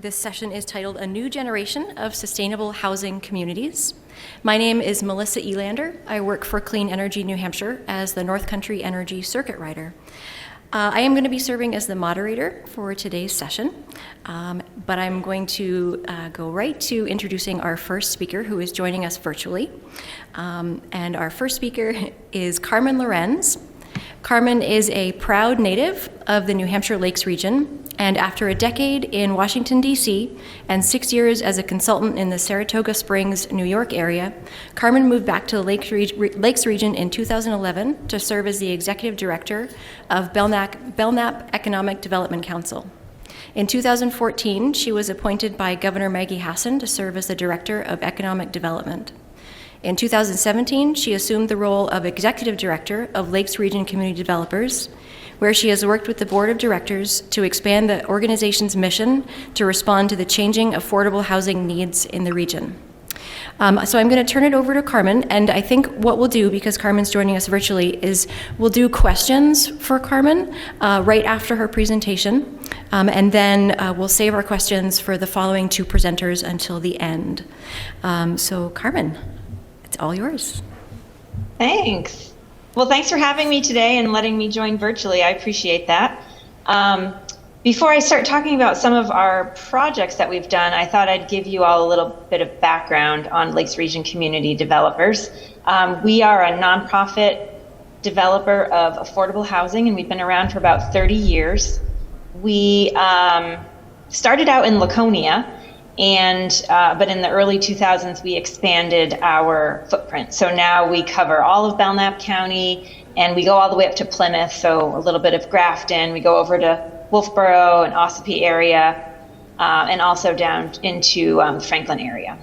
This session is titled A New Generation of Sustainable Housing Communities. My name is Melissa Elander. I work for Clean Energy New Hampshire as the North Country Energy Circuit Rider. I am going to be serving as the moderator for today's session, but I'm going to go right to introducing our first speaker, who is joining us virtually. And our first speaker is Carmen Lorentz. Carmen is a proud native of the New Hampshire Lakes region, and after a decade in Washington, D.C., and 6 years as a consultant in the Saratoga Springs, New York area, Carmen moved back to the Lakes region in 2011 to serve as the executive director of Belknap Economic Development Council. In 2014, she was appointed by Governor Maggie Hassan to serve as the director of economic development. In 2017, she assumed the role of Executive Director of Lakes Region Community Developers, where she has worked with the Board of Directors to expand the organization's mission to respond to the changing affordable housing needs in the region. So I'm going to turn it over to Carmen, and I think what we'll do, because Carmen's joining us virtually, is we'll do questions for Carmen right after her presentation, and then we'll save our questions for the following two presenters until the end. So Carmen, it's all yours. Thanks. Well, thanks for having me today and letting me join virtually. I appreciate that. Before I start talking about some of our projects that we've done, I thought I'd give you all a little bit of background on Lakes Region Community Developers. We are a nonprofit developer of affordable housing, and we've been around for about 30 years. We started out in Laconia, but in the early 2000s, we expanded our footprint. So now we cover all of Belknap County, and we go all the way up to Plymouth, so a little bit of Grafton. We go over to Wolfboro and Ossipee area, and also down into the Franklin area.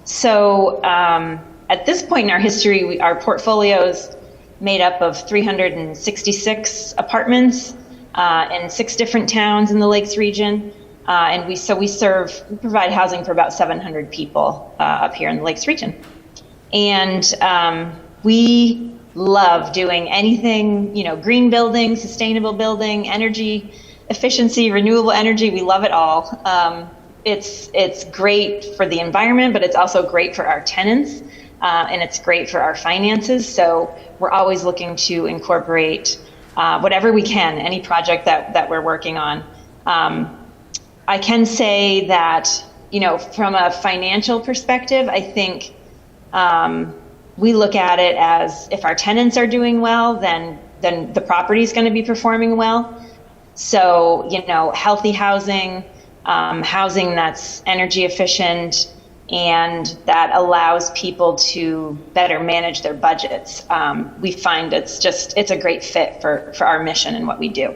So at this point in our history, our portfolio is made up of 366 apartments in 6 different towns in the Lakes region. And we provide housing for about 700 people up here in the Lakes region. And we love doing anything, green building, sustainable building, energy efficiency, renewable energy. We love it all. It's great for the environment, but it's also great for our tenants, and it's great for our finances. So we're always looking to incorporate whatever we can, any project that we're working on. I can say that, from a financial perspective, I think we look at it as if our tenants are doing well, then the property is going to be performing well. So, healthy housing, housing that's energy efficient, and that allows people to better manage their budgets. We find it's a great fit for our mission and what we do.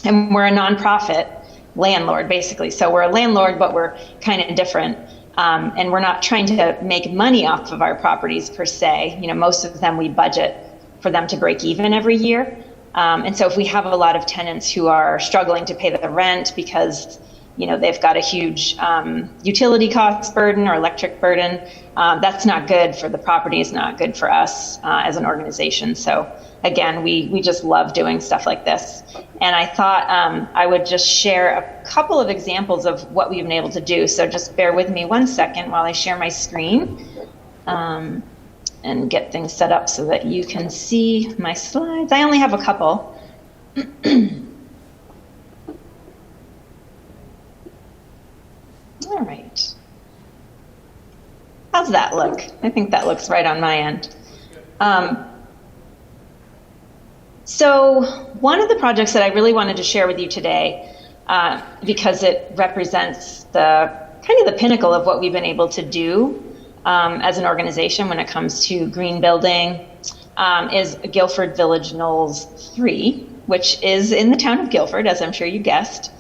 And we're a nonprofit landlord, basically. So we're a landlord, but we're kind of different. And we're not trying to make money off of our properties per se. Most of them we budget for them to break even every year. And so if we have a lot of tenants who are struggling to pay the rent because they've got a huge utility cost burden or electric burden, that's not good for the property, it's not good for us as an organization. So again, we just love doing stuff like this. And I thought I would just share a couple of examples of what we've been able to do. So just bear with me 1 second while I share my screen and get things set up so that you can see my slides. I only have a couple. All right. How's that look? I think that looks right on my end. So one of the projects that I really wanted to share with you today, because it represents the pinnacle of what we've been able to do as an organization when it comes to green building, is Guilford Village Knolls 3, which is in the town of Guilford, as I'm sure you guessed.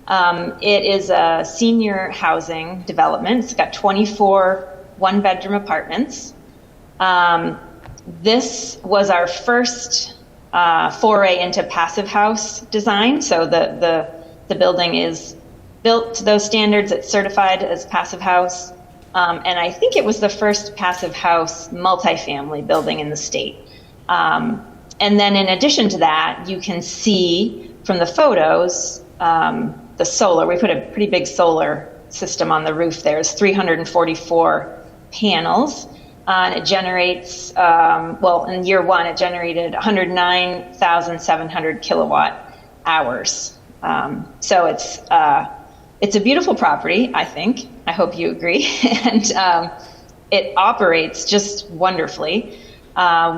It is a senior housing development. It's got 24 one-bedroom apartments. This was our first foray into passive house design. So the building is built to those standards. It's certified as passive house. And I think it was the first passive house multifamily building in the state. And then in addition to that, you can see from the photos, the solar. We put a pretty big solar system on the roof. There's 344 panels. And it generates, in year one, it generated 109,700 kilowatt hours. So it's a beautiful property, I think. I hope you agree. And it operates just wonderfully.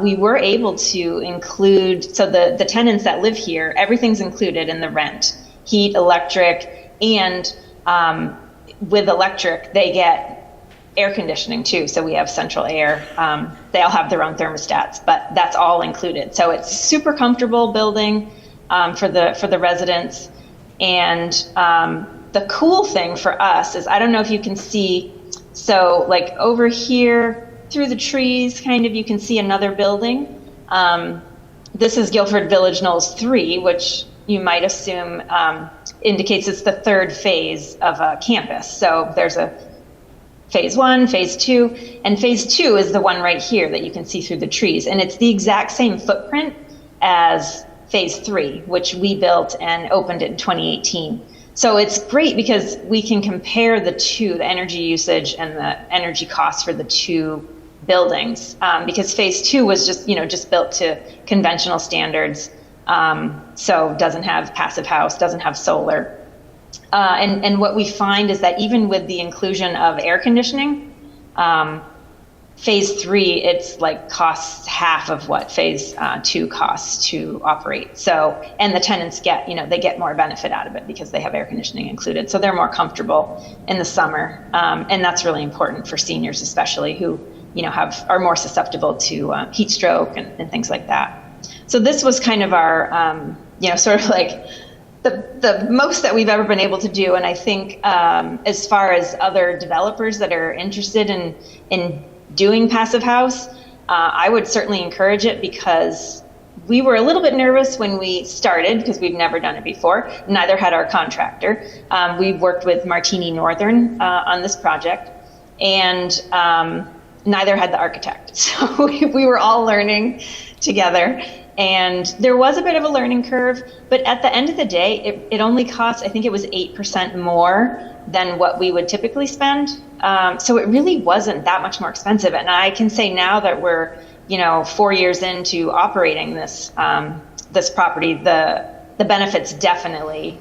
We were able to include, so the tenants that live here, everything's included in the rent. Heat, electric, and with electric, they get air conditioning too. So we have central air. They all have their own thermostats, but that's all included. So it's super comfortable building for the residents. And the cool thing for us is, I don't know if you can see, so like over here through the trees, kind of, you can see another building. This is Guilford Village Knolls 3, which you might assume indicates it's the third phase of a campus. So there's a phase 1, phase 2, and phase 2 is the one right here that you can see through the trees. And it's the exact same footprint as phase 3, which we built and opened in 2018. So it's great because we can compare the two, the energy usage and the energy costs for the two buildings, because phase 2 was just built to conventional standards. So doesn't have passive house, doesn't have solar. And what we find is that even with the inclusion of air conditioning, phase 3, it's like costs half of what phase 2 costs to operate. So, and the tenants get, they get more benefit out of it because they have air conditioning included. So they're more comfortable in the summer. And that's really important for seniors, especially who, are more susceptible to heat stroke and things like that. So this was kind of our, sort of like the most that we've ever been able to do. And I think as far as other developers that are interested in doing passive house, I would certainly encourage it, because we were a little bit nervous when we started because we've never done it before. Neither had our contractor. We've worked with Martini Northern on this project, and neither had the architect. So we were all learning together. And there was a bit of a learning curve, but at the end of the day, it only cost, I think it was 8% more than what we would typically spend. So it really wasn't that much more expensive. And I can say now that we're, 4 years into operating this property, the benefits definitely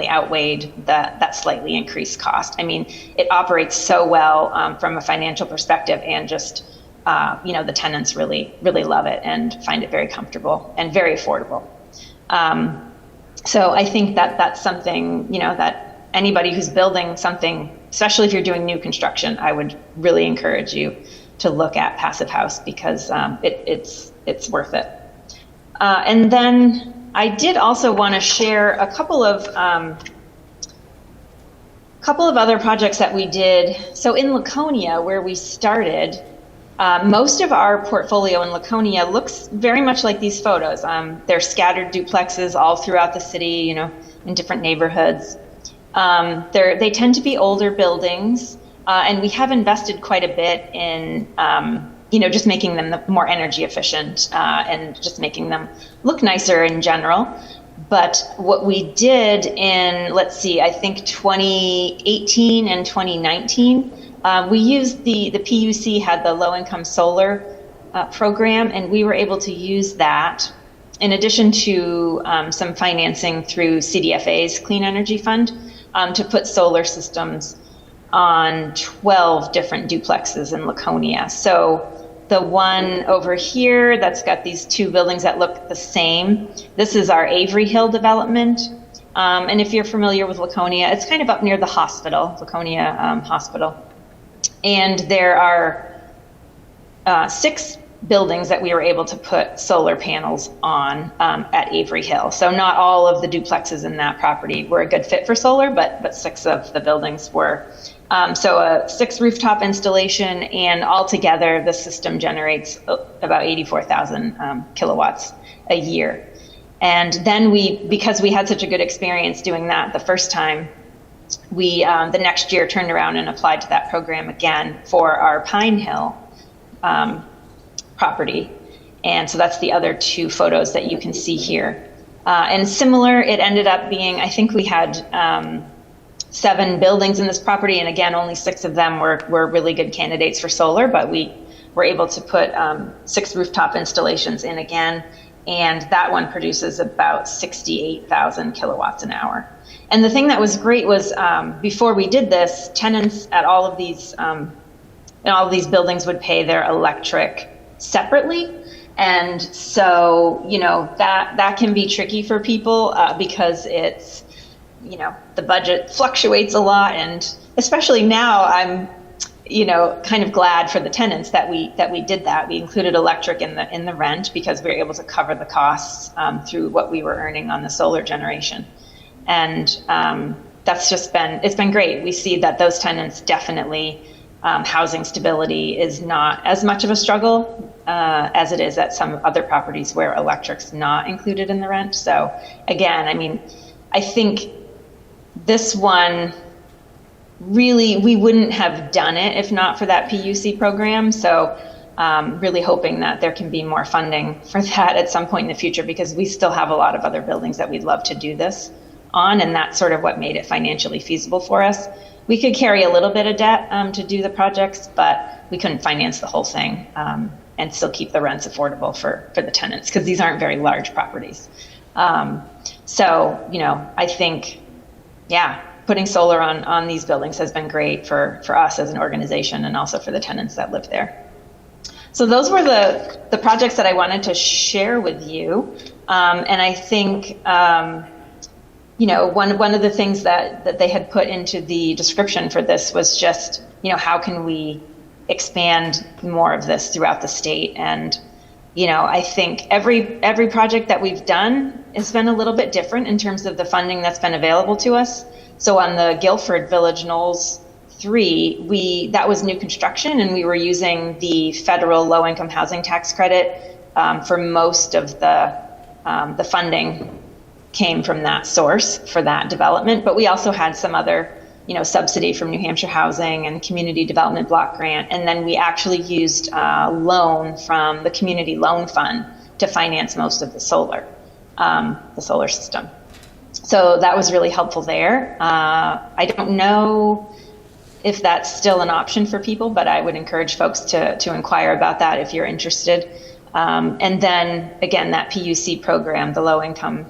outweighed that slightly increased cost. I mean, it operates so well from a financial perspective, and just the tenants really love it and find it very comfortable and very affordable. So I think that's something, that anybody who's building something, especially if you're doing new construction, I would really encourage you to look at passive house, because it's worth it. And then I did also want to share a couple of other projects that we did. So in Laconia, where we started, most of our portfolio in Laconia looks very much like these photos. They're scattered duplexes all throughout the city, in different neighborhoods. They tend to be older buildings, and we have invested quite a bit in, just making them more energy efficient and just making them look nicer in general. But what we did in, I think 2018 and 2019, we used the PUC had the low-income solar program, and we were able to use that in addition to some financing through CDFA's Clean Energy Fund to put solar systems on 12 different duplexes in Laconia. So the one over here that's got these two buildings that look the same, this is our Avery Hill development. And if you're familiar with Laconia, it's kind of up near the hospital, Laconia Hospital. And there are 6 buildings that we were able to put solar panels on at Avery Hill. So not all of the duplexes in that property were a good fit for solar, but 6 of the buildings were. So a 6 rooftop installation, and altogether the system generates about 84,000 kilowatts a year. And then because we had such a good experience doing that the first time, we the next year turned around and applied to that program again for our Pine Hill property. And so that's the other 2 photos that you can see here. And similar, it ended up being, I think we had 7 buildings in this property, and again, only 6 of them were really good candidates for solar, but we were able to put 6 rooftop installations in again, and that one produces about 68,000 kilowatts an hour. And the thing that was great was before we did this, tenants at all of these buildings would pay their electric separately. And so, that can be tricky for people because it's, the budget fluctuates a lot. And especially now I'm, kind of glad for the tenants that we did that. We included electric in the rent because we were able to cover the costs through what we were earning on the solar generation. And it's been great. We see that those tenants definitely, housing stability is not as much of a struggle as it is at some other properties where electric's not included in the rent. So again, I think this one really, we wouldn't have done it if not for that PUC program. So really hoping that there can be more funding for that at some point in the future, because we still have a lot of other buildings that we'd love to do this on, and that's sort of what made it financially feasible for us. We could carry a little bit of debt to do the projects, but we couldn't finance the whole thing and still keep the rents affordable for the tenants, because these aren't very large properties. So, I think, putting solar on these buildings has been great for us as an organization and also for the tenants that live there. So those were the projects that I wanted to share with you. And I think, one of the things that they had put into the description for this was just, how can we expand more of this throughout the state? And, I think every project that we've done has been a little bit different in terms of the funding that's been available to us. So on the Guilford Village Knolls 3, that was new construction, and we were using the federal low-income housing tax credit for most of the funding came from that source for that development. But we also had some other, subsidy from New Hampshire Housing and Community Development Block Grant. And then we actually used a loan from the Community Loan Fund to finance most of the solar system. So that was really helpful there. I don't know if that's still an option for people, but I would encourage folks to inquire about that if you're interested. And then again, that PUC program, the low income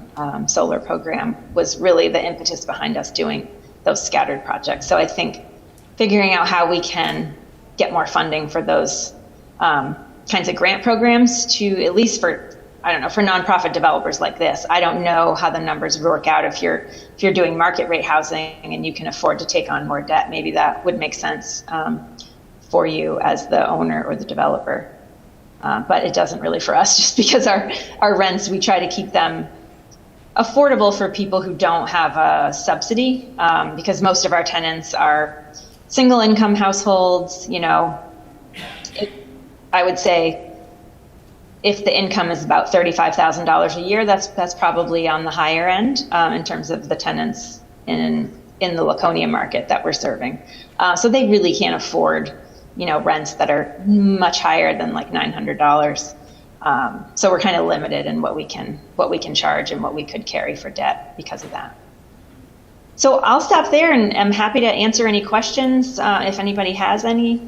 solar program, was really the impetus behind us doing those scattered projects. So I think figuring out how we can get more funding for those kinds of grant programs to, at least for nonprofit developers like this. I don't know how the numbers work out if you're doing market rate housing and you can afford to take on more debt. Maybe that would make sense for you as the owner or the developer. But it doesn't really for us, just because our rents, we try to keep them affordable for people who don't have a subsidy, because most of our tenants are single income households. I would say if the income is about $35,000 a year, that's probably on the higher end in terms of the tenants in the Laconia market that we're serving. So they really can't afford rents that are much higher than like $900. So we're kind of limited in what we can charge and what we could carry for debt because of that. So I'll stop there, and I'm happy to answer any questions if anybody has any.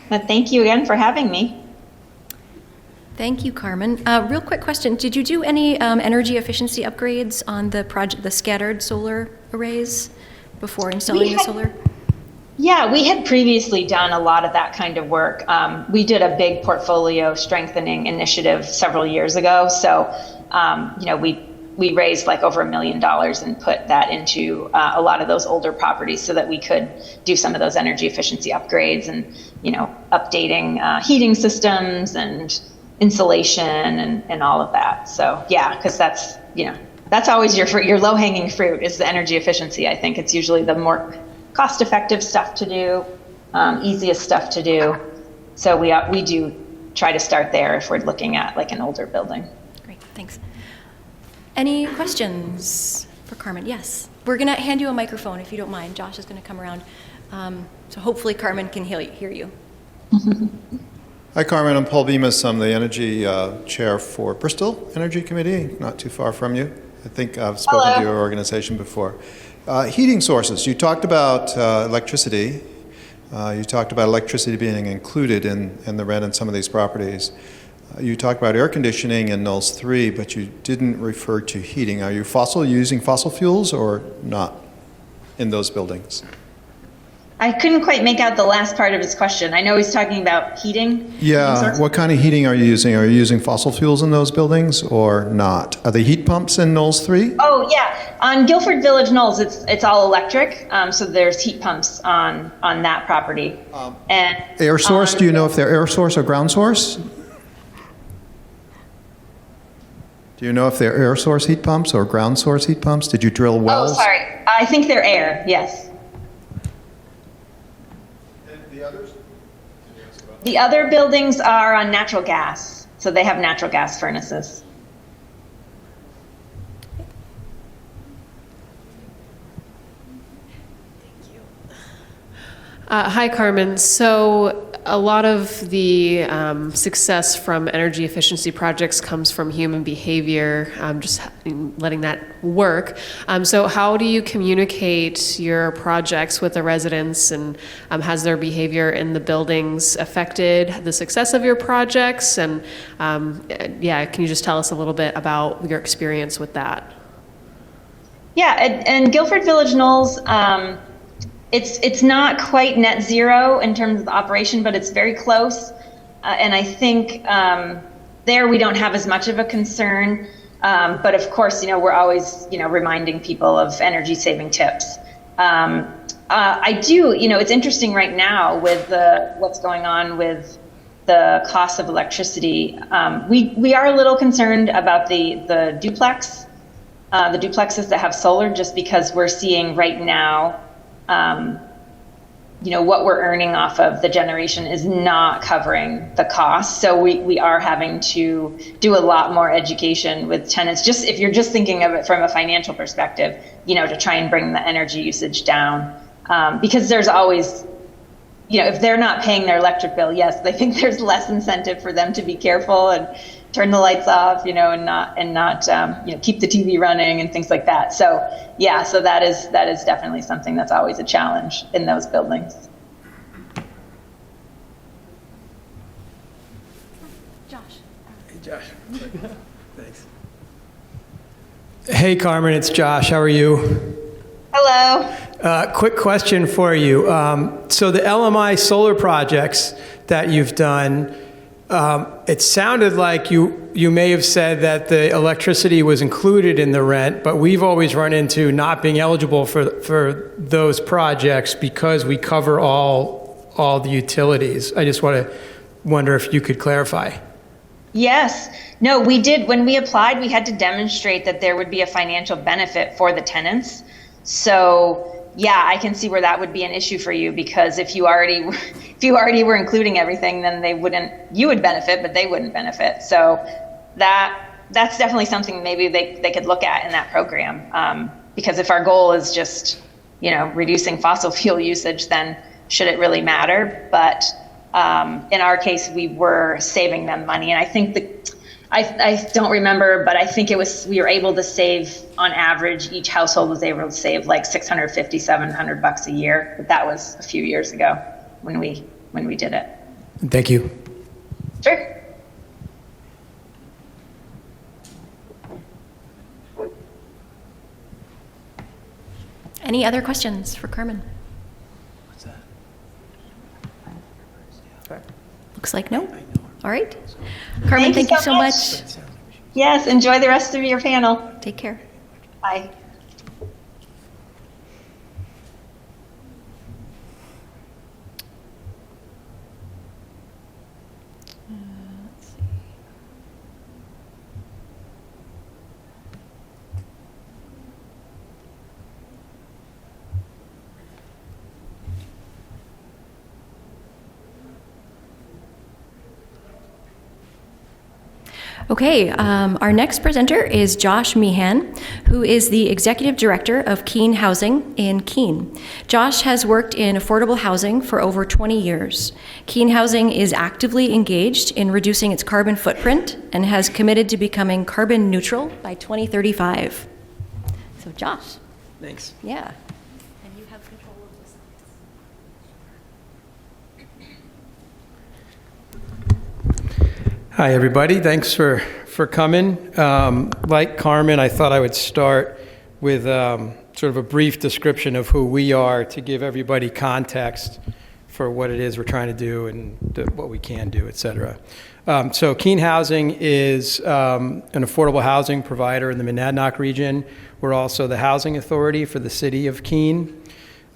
But thank you again for having me. Thank you, Carmen. Real quick question: did you do any energy efficiency upgrades on the scattered solar arrays before installing the solar? Yeah, we had previously done a lot of that kind of work. We did a big portfolio strengthening initiative several years ago. So, we raised like over $1 million and put that into a lot of those older properties so that we could do some of those energy efficiency upgrades and, updating heating systems and insulation and all of that. So, yeah, because that's always your low-hanging fruit is the energy efficiency. I think it's usually the more cost-effective stuff to do, easiest stuff to do. So we do try to start there if we're looking at like an older building. Great, thanks. Any questions for Carmen? Yes, we're gonna hand you a microphone if you don't mind. Josh is gonna come around. So hopefully Carmen can hear you. Hi, Carmen. I'm Paul Bemis. I'm the Energy Chair for Bristol Energy Committee, not too far from you. I think I've spoken to your organization before. Heating sources. You talked about electricity. You talked about electricity being included in the rent in some of these properties. You talked about air conditioning in Knolls 3, but you didn't refer to heating. Are you using fossil fuels or not in those buildings? I couldn't quite make out the last part of his question. I know he's talking about heating. Yeah, what kind of heating are you using? Are you using fossil fuels in those buildings or not? Are the heat pumps in Knolls 3? Oh, yeah. On Guilford Village Knolls, it's all electric, so there's heat pumps on that property. And Air source, do you know if they're air source or ground source? Do you know if they're air source heat pumps or ground source heat pumps? Did you drill wells? Oh, sorry. I think they're air, yes. And the others? The other buildings are on natural gas, so they have natural gas furnaces. Hi, Carmen. So a lot of the success from energy efficiency projects comes from human behavior, just letting that work. So how do you communicate your projects with the residents, and has their behavior in the buildings affected the success of your projects? And yeah, can you just tell us a little bit about your experience with that? Yeah, and Guilford Village Knolls, it's not quite net zero in terms of the operation, but it's very close. And I think there we don't have as much of a concern. But of course, we're always, reminding people of energy saving tips. I do, it's interesting right now with what's going on with the cost of electricity. We are a little concerned about the duplex, the duplexes that have solar, just because we're seeing right now what we're earning off of the generation is not covering the cost. So we are having to do a lot more education with tenants, just if you're just thinking of it from a financial perspective, to try and bring the energy usage down. Because there's always, if they're not paying their electric bill, yes, they think there's less incentive for them to be careful and turn the lights off, and not keep the TV running and things like that. So yeah, so that is definitely something that's always a challenge in those buildings. Josh. Hey, Josh. Thanks. Hey, Carmen, it's Josh. How are you? Hello. Quick question for you. So the LMI solar projects that you've done, it sounded like you may have said that the electricity was included in the rent, but we've always run into not being eligible for those projects because we cover all the utilities. I just wonder if you could clarify. Yes. No, we did. When we applied, we had to demonstrate that there would be a financial benefit for the tenants. So yeah, I can see where that would be an issue for you, because if you already were including everything, then you would benefit, but they wouldn't benefit. So that's definitely something maybe they could look at in that program. Because if our goal is just, reducing fossil fuel usage, then should it really matter? But in our case, we were saving them money. And I think I don't remember, but I think we were able to save, on average, each household was able to save like $650, $700 a year. But that was a few years ago when we did it. Thank you. Sure. Any other questions for Carmen? What's that? Looks like no. All right. Carmen, thank you so much. Yes, enjoy the rest of your panel. Take care. Bye. Okay, our next presenter is Josh Meehan, who is the Executive Director of Keene Housing in Keene. Josh has worked in affordable housing for over 20 years. Keene Housing is actively engaged in reducing its carbon footprint and has committed to becoming carbon neutral by 2035. So Josh. Thanks. Yeah. Hi, everybody. Thanks for coming. Like Carmen, I thought I would start with sort of a brief description of who we are to give everybody context for what it is we're trying to do and what we can do, et cetera. So Keene Housing is an affordable housing provider in the Monadnock region. We're also the housing authority for the city of Keene.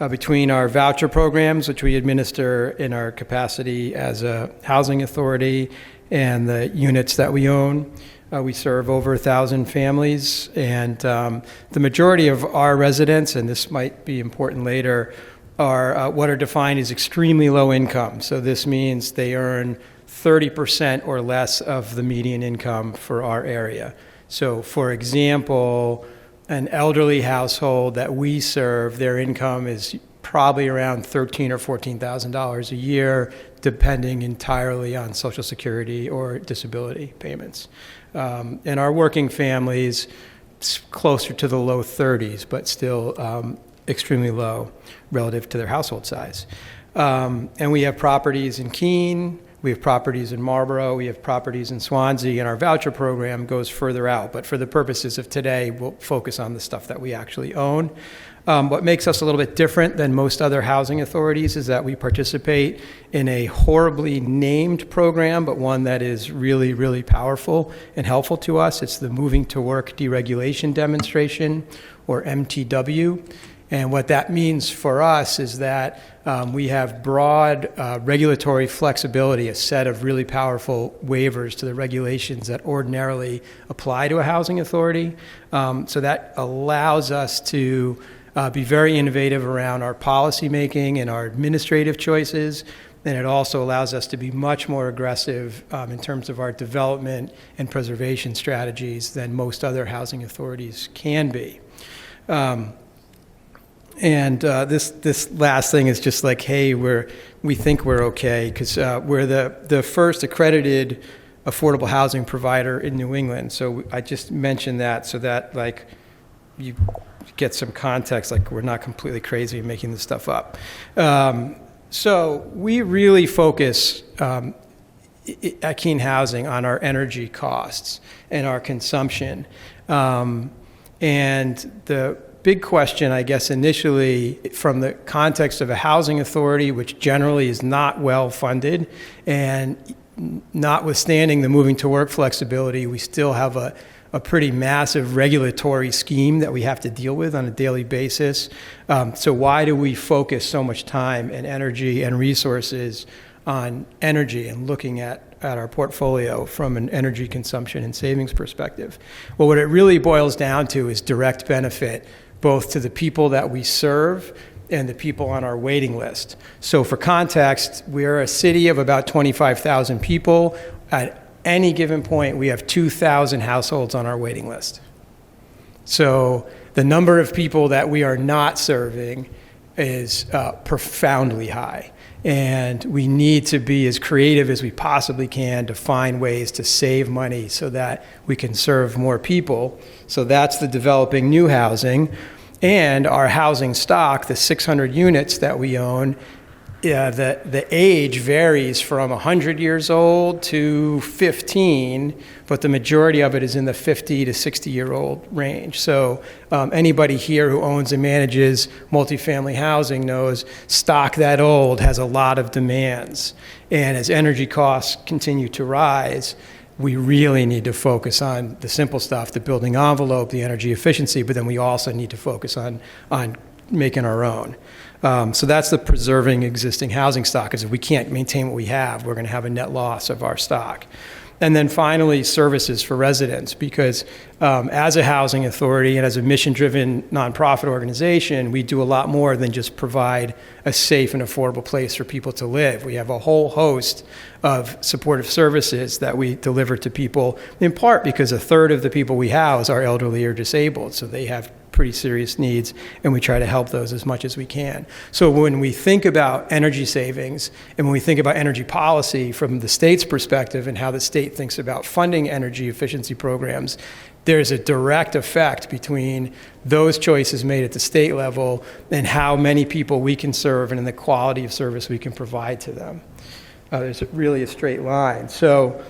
Between our voucher programs, which we administer in our capacity as a housing authority, and the units that we own, we serve over 1,000 families. And the majority of our residents, and this might be important later, are what are defined as extremely low income. So this means they earn 30% or less of the median income for our area. So for example, an elderly household that we serve, their income is probably around $13,000 or $14,000 a year, depending entirely on Social Security or disability payments. And our working families, closer to the low 30s, but still extremely low relative to their household size. And we have properties in Keene, we have properties in Marlborough, we have properties in Swansea, and our voucher program goes further out. But for the purposes of today, we'll focus on the stuff that we actually own. What makes us a little bit different than most other housing authorities is that we participate in a horribly named program, but one that is really, really powerful and helpful to us. It's the Moving to Work Deregulation Demonstration, or MTW. And what that means for us is that we have broad regulatory flexibility, a set of really powerful waivers to the regulations that ordinarily apply to a housing authority. So that allows us to be very innovative around our policy making and our administrative choices. And it also allows us to be much more aggressive in terms of our development and preservation strategies than most other housing authorities can be. And this last thing is just like, hey, we think we're okay because we're the first accredited affordable housing provider in New England. So I just mentioned that so that like you get some context, like we're not completely crazy and making this stuff up. So we really focus at Keene Housing on our energy costs and our consumption. And the big question, I guess, initially from the context of a housing authority, which generally is not well funded, and notwithstanding the moving to work flexibility, we still have a pretty massive regulatory scheme that we have to deal with on a daily basis. So why do we focus so much time and energy and resources on energy and looking at our portfolio from an energy consumption and savings perspective? Well, what it really boils down to is direct benefit, both to the people that we serve and the people on our waiting list. So for context, we're a city of about 25,000 people. At any given point, we have 2,000 households on our waiting list. So the number of people that we are not serving is profoundly high. And we need to be as creative as we possibly can to find ways to save money so that we can serve more people. So that's the developing new housing. And our housing stock, the 600 units that we own, the age varies from 100 years old to 15, but the majority of it is in the 50 to 60-year-old range. So anybody here who owns and manages multifamily housing knows stock that old has a lot of demands. And as energy costs continue to rise, we really need to focus on the simple stuff, the building envelope, the energy efficiency, but then we also need to focus on making our own. So that's the preserving existing housing stock, because if we can't maintain what we have, we're going to have a net loss of our stock. And then finally, services for residents, because as a housing authority and as a mission-driven nonprofit organization, we do a lot more than just provide a safe and affordable place for people to live. We have a whole host of supportive services that we deliver to people, in part because a third of the people we house are elderly or disabled, so they have pretty serious needs, and we try to help those as much as we can. So when we think about energy savings and when we think about energy policy from the state's perspective and how the state thinks about funding energy efficiency programs, there's a direct effect between those choices made at the state level and how many people we can serve and the quality of service we can provide to them. There's really a straight line. So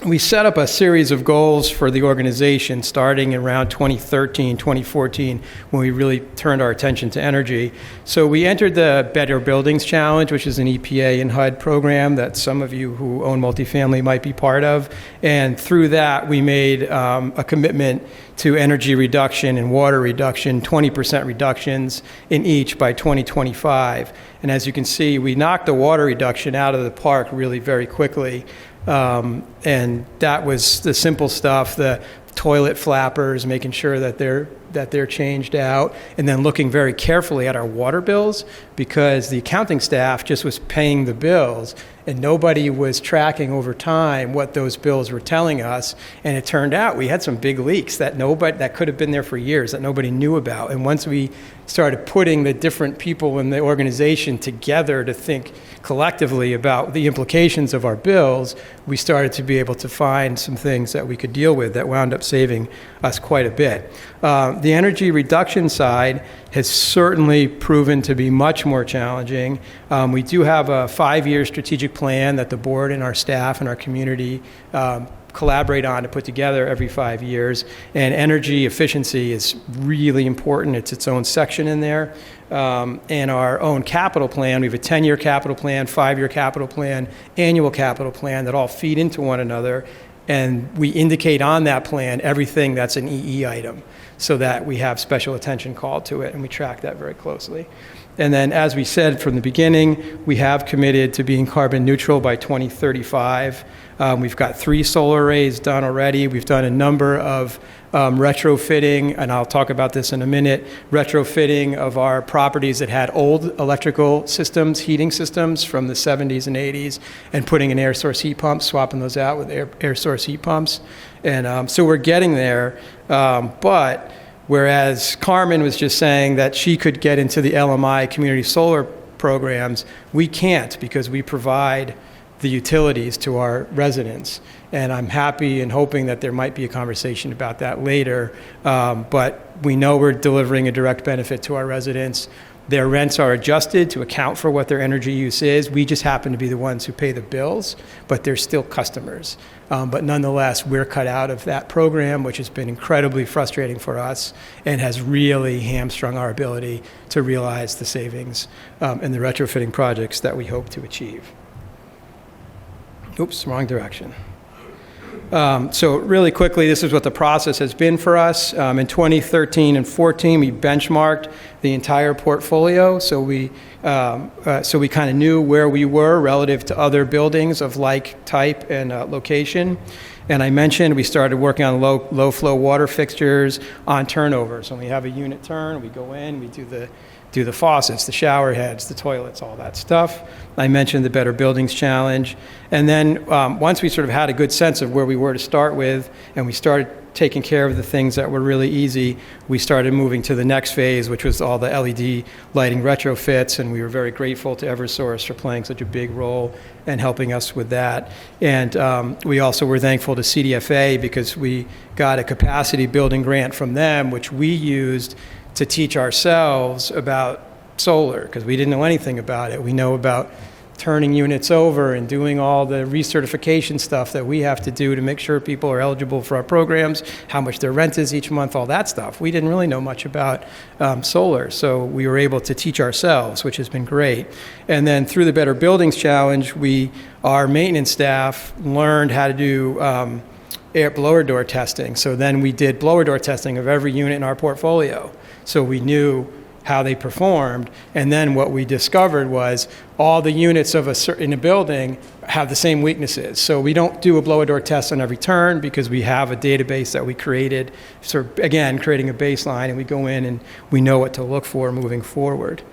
we set up a series of goals for the organization starting around 2013, 2014, when we really turned our attention to energy. So we entered the Better Buildings Challenge, which is an EPA and HUD program that some of you who own multifamily might be part of. And through that, we made a commitment to energy reduction and water reduction, 20% reductions in each by 2025. And as you can see, we knocked the water reduction out of the park really very quickly. And that was the simple stuff, the toilet flappers, making sure that they're changed out, and then looking very carefully at our water bills, because the accounting staff just was paying the bills and nobody was tracking over time what those bills were telling us. And it turned out we had some big leaks that could have been there for years that nobody knew about. And once we started putting the different people in the organization together to think collectively about the implications of our bills, we started to be able to find some things that we could deal with that wound up saving us quite a bit. The energy reduction side has certainly proven to be much more challenging. We do have a 5-year strategic plan that the board and our staff and our community collaborate on to put together every 5 years. And energy efficiency is really important. It's its own section in there. And our own capital plan, we have a 10-year capital plan, 5-year capital plan, annual capital plan that all feed into one another. And we indicate on that plan everything that's an EE item so that we have special attention called to it, and we track that very closely. And then, as we said from the beginning, we have committed to being carbon neutral by 2035. We've got 3 solar arrays done already. We've done a number of retrofitting, and I'll talk about this in a minute, retrofitting of our properties that had old electrical systems, heating systems from the 70s and 80s, and putting in air source heat pumps, swapping those out with air source heat pumps. And so we're getting there, but whereas Carmen was just saying that she could get into the LMI community solar programs, we can't, because we provide the utilities to our residents. And I'm happy and hoping that there might be a conversation about that later. But we know we're delivering a direct benefit to our residents. Their rents are adjusted to account for what their energy use is. We just happen to be the ones who pay the bills, but they're still customers. But nonetheless, we're cut out of that program, which has been incredibly frustrating for us and has really hamstrung our ability to realize the savings in the retrofitting projects that we hope to achieve. Oops, wrong direction. So really quickly, this is what the process has been for us. In 2013 and 14, we benchmarked the entire portfolio. So we kind of knew where we were relative to other buildings of like type and location. And I mentioned we started working on low flow water fixtures on turnover. So when we have a unit turn, we go in, we do the faucets, the shower heads, the toilets, all that stuff. I mentioned the Better Buildings Challenge. And then once we sort of had a good sense of where we were to start with, and we started taking care of the things that were really easy, we started moving to the next phase, which was all the LED lighting retrofits, and we were very grateful to Eversource for playing such a big role and helping us with that. And we also were thankful to CDFA because we got a capacity building grant from them, which we used to teach ourselves about solar, because we didn't know anything about it. We know about turning units over and doing all the recertification stuff that we have to do to make sure people are eligible for our programs, how much their rent is each month, all that stuff. We didn't really know much about solar, so we were able to teach ourselves, which has been great. And then through the Better Buildings Challenge, our maintenance staff learned how to do blower door testing. So then we did blower door testing of every unit in our portfolio. So we knew how they performed. And then what we discovered was all the units in a building have the same weaknesses. So we don't do a blower door test on every turn because we have a database that we created, sort of, again, creating a baseline, and we go in and we know what to look for moving forward.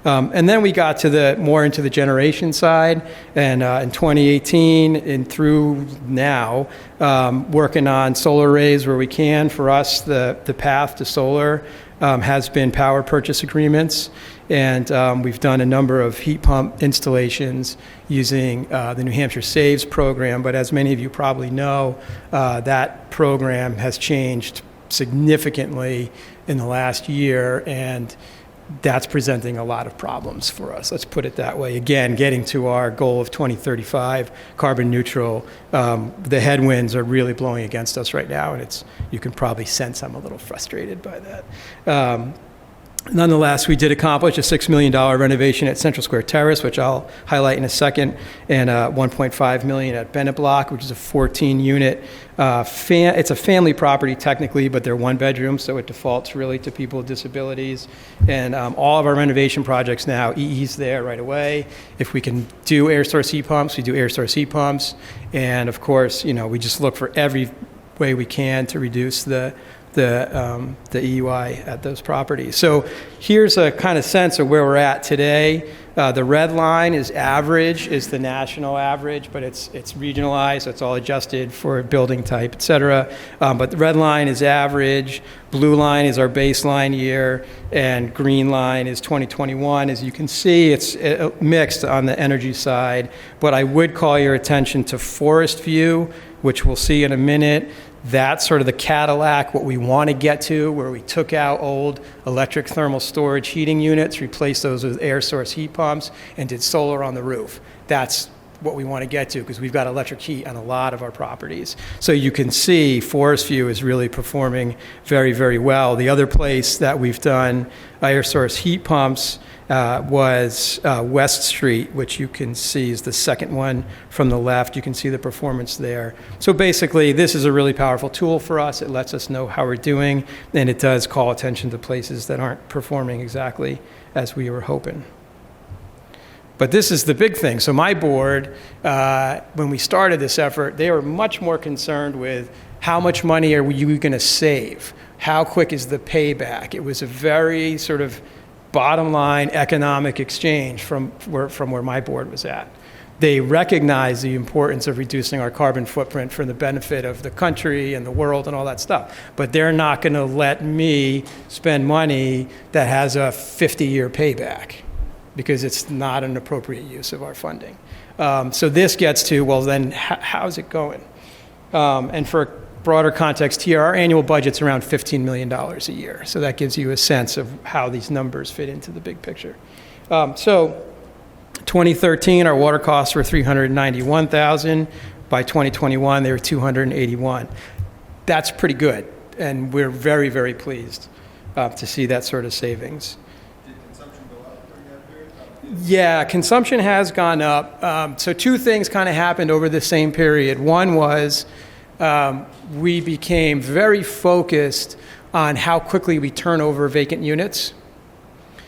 And then we got to more into the generation side, and in 2018 and through now, working on solar arrays where we can. For us, the path to solar has been power purchase agreements, and we've done a number of heat pump installations using the New Hampshire Saves program. But as many of you probably know, that program has changed significantly in the last year, and that's presenting a lot of problems for us. Let's put it that way. Again, getting to our goal of 2035 carbon neutral, the headwinds are really blowing against us right now, and you can probably sense I'm a little frustrated by that. Nonetheless, we did accomplish a $6 million renovation at Central Square Terrace, which I'll highlight in a second, and $1.5 million at Bennett Block, which is a 14-unit. It's a family property technically, but they're one bedroom, so it defaults really to people with disabilities. And all of our renovation projects now, EE's there right away. If we can do air source heat pumps, we do air source heat pumps. And of course, we just look for every way we can to reduce the EUI at those properties. So here's a kind of sense of where we're at today. The red line is average, is the national average, but it's regionalized, so it's all adjusted for building type, et cetera. But the red line is average, blue line is our baseline year, and green line is 2021. As you can see, it's mixed on the energy side, but I would call your attention to Forest View, which we'll see in a minute. That's sort of the Cadillac, what we want to get to, where we took out old electric thermal storage heating units, replaced those with air source heat pumps, and did solar on the roof. That's what we want to get to, because we've got electric heat on a lot of our properties. So you can see Forest View is really performing very, very well. The other place that we've done air source heat pumps was West Street, which you can see is the second one from the left. You can see the performance there. So basically, this is a really powerful tool for us. It lets us know how we're doing, and it does call attention to places that aren't performing exactly as we were hoping. But this is the big thing. So my board, when we started this effort, they were much more concerned with how much money are you going to save? How quick is the payback? It was a very sort of bottom line economic exchange from where my board was at. They recognize the importance of reducing our carbon footprint for the benefit of the country and the world and all that stuff. But they're not going to let me spend money that has a 50-year payback, because it's not an appropriate use of our funding. So this gets to, well, then how's it going? And for broader context here, our annual budget's around $15 million a year. So that gives you a sense of how these numbers fit into the big picture. So 2013, our water costs were $391,000. By 2021, they were $281,000. That's pretty good. And we're very, very pleased to see that sort of savings. Did consumption go up during that period? Yeah, consumption has gone up. So two things kind of happened over the same period. One was we became very focused on how quickly we turn over vacant units,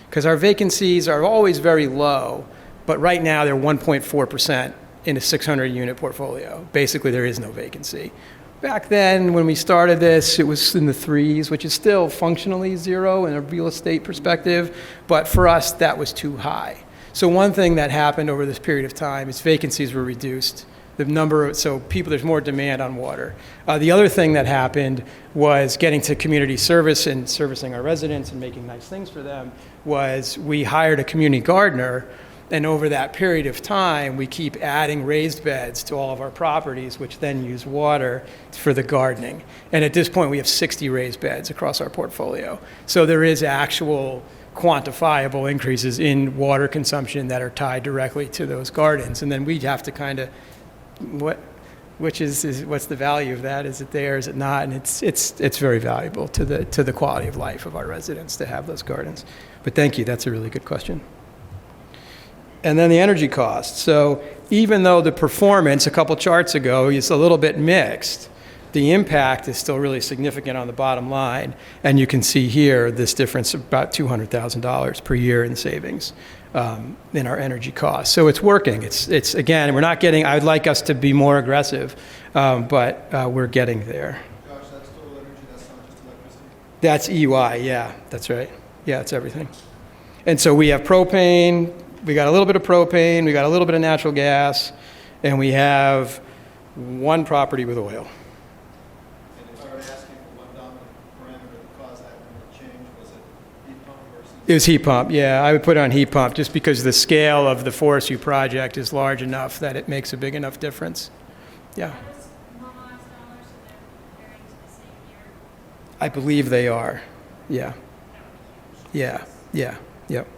because our vacancies are always very low, but right now they're 1.4% in a 600-unit portfolio. Basically, there is no vacancy. Back then, when we started this, it was in the threes, which is still functionally zero in a real estate perspective, but for us, that was too high. So one thing that happened over this period of time is vacancies were reduced. There's more demand on water. The other thing that happened was getting to community service and servicing our residents and making nice things for them, was we hired a community gardener, and over that period of time, we keep adding raised beds to all of our properties, which then use water for the gardening. And at this point, we have 60 raised beds across our portfolio. So there is actual quantifiable increases in water consumption that are tied directly to those gardens. And then we have to kind of, what's the value of that? Is it there? Is it not? And it's very valuable to the quality of life of our residents to have those gardens. But thank you. That's a really good question. And then the energy costs. So even though the performance a couple charts ago is a little bit mixed, the impact is still really significant on the bottom line. And you can see here this difference of about $200,000 per year in savings in our energy costs. So it's working. It's again, we're not getting, I'd like us to be more aggressive, but we're getting there. Josh, that's total energy, that's not just electricity? That's EUI, yeah, that's right. Yeah, it's everything. And so we have propane, we got a little bit of propane, we got a little bit of natural gas, and we have one property with oil. And if I were to ask you for one dominant parameter that caused that number to change, was it heat pump versus? It was heat pump, yeah. I would put it on heat pump just because the scale of the Forest View project is large enough that it makes a big enough difference. Yeah. I believe they are. Yeah. Yeah. Yeah. Yep.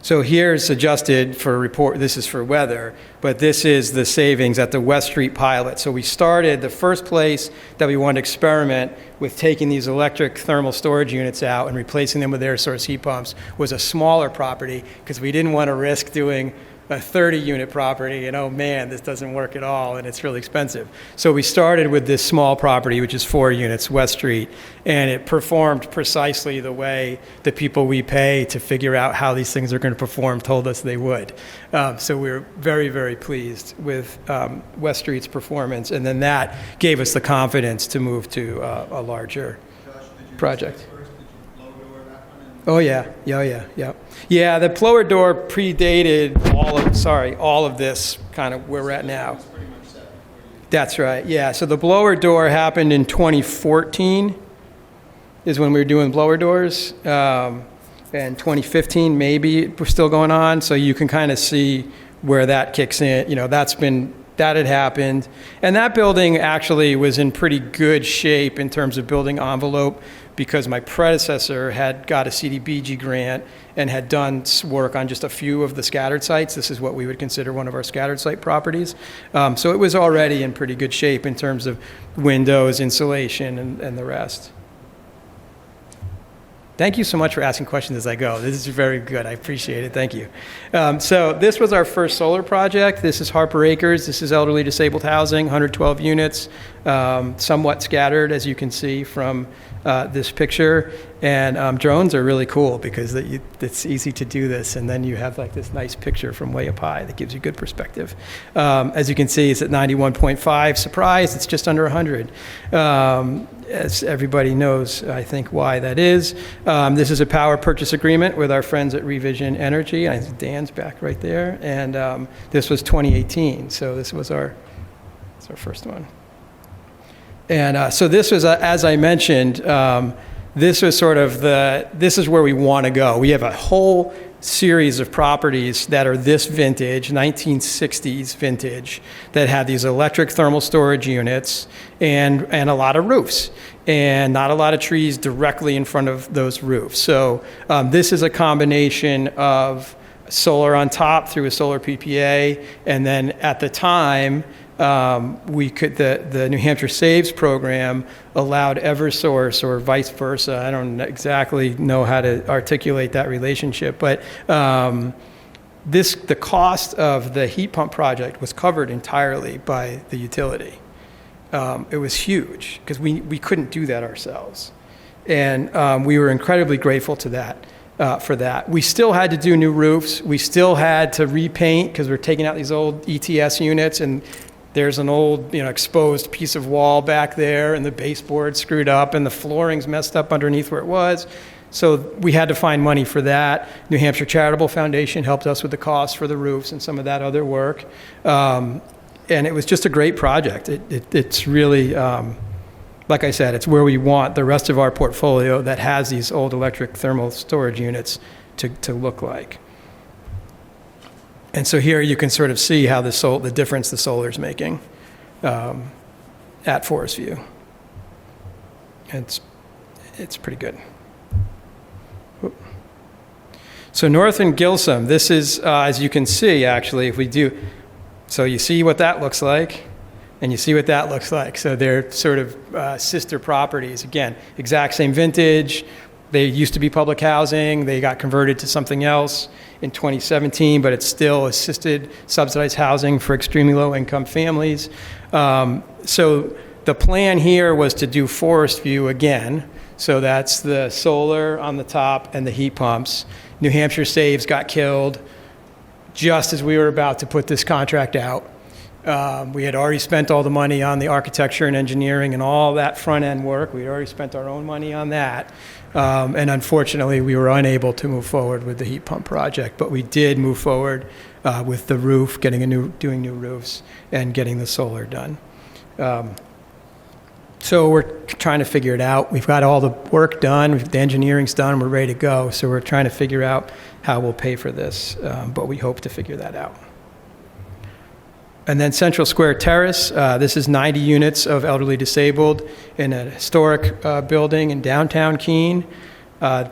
So here's adjusted for report, this is for weather, but this is the savings at the West Street pilot. So we started, the first place that we wanted to experiment with taking these electric thermal storage units out and replacing them with air source heat pumps was a smaller property because we didn't want to risk doing a 30-unit property, and oh man, this doesn't work at all, and it's really expensive. So we started with this small property, which is 4 units, West Street, and it performed precisely the way the people we pay to figure out how these things are going to perform told us they would. So we were very, very pleased with West Street's performance, and then that gave us the confidence to move to a larger project. Oh yeah. Yeah, the blower door predated all of this kind of where we're at now. That's right, yeah. So the blower door happened in 2014 is when we were doing blower doors. And 2015 maybe we're still going on. So you can kind of see where that kicks in. You know, that had happened. And that building actually was in pretty good shape in terms of building envelope because my predecessor had got a CDBG grant and had done work on just a few of the scattered sites. This is what we would consider one of our scattered site properties. So it was already in pretty good shape in terms of windows, insulation, and the rest. Thank you so much for asking questions as I go. This is very good. I appreciate it. Thank you. So this was our first solar project. This is Harper Acres. This is elderly disabled housing, 112 units, somewhat scattered, as you can see from this picture. And drones are really cool because it's easy to do this. And then you have like this nice picture from way up high that gives you good perspective. As you can see, it's at 91.5. Surprise, it's just under 100. As everybody knows, I think, why that is. This is a power purchase agreement with our friends at Revision Energy. I think Dan's back right there. And this was 2018, so this was our first one. And so this was, as I mentioned, this was sort of this is where we want to go. We have a whole series of properties that are this vintage, 1960s vintage, that have these electric thermal storage units and a lot of roofs and not a lot of trees directly in front of those roofs. So this is a combination of solar on top through a solar PPA, and then at the time, the New Hampshire Saves program allowed Eversource, or vice versa. I don't exactly know how to articulate that relationship, but the cost of the heat pump project was covered entirely by the utility. It was huge because we couldn't do that ourselves, and we were incredibly grateful to that. For that. We still had to do new roofs. We still had to repaint because we're taking out these old ETS units, and there's an old, exposed piece of wall back there, and the baseboard's screwed up, and the flooring's messed up underneath where it was. So we had to find money for that. New Hampshire Charitable Foundation helped us with the costs for the roofs and some of that other work. And it was just a great project. It's really, like I said, it's where we want the rest of our portfolio that has these old electric thermal storage units to look like. And so here you can sort of see how the difference the solar's making at Forest View. It's pretty good. Whoop. So North and Gilsum, this is, as you can see, actually, if we do, so you see what that looks like, and you see what that looks like. So they're sort of sister properties. Again, exact same vintage. They used to be public housing. They got converted to something else in 2017, but it's still assisted subsidized housing for extremely low income families. So the plan here was to do Forest View again. So that's the solar on the top and the heat pumps. New Hampshire Saves got killed just as we were about to put this contract out. We had already spent all the money on the architecture and engineering and all that front end work. We had already spent our own money on that. And unfortunately, we were unable to move forward with the heat pump project, but we did move forward with the roof, doing new roofs, and getting the solar done. So we're trying to figure it out. We've got all the work done, the engineering's done, we're ready to go. So we're trying to figure out how we'll pay for this, but we hope to figure that out. And then Central Square Terrace, this is 90 units of elderly disabled in a historic building in downtown Keene.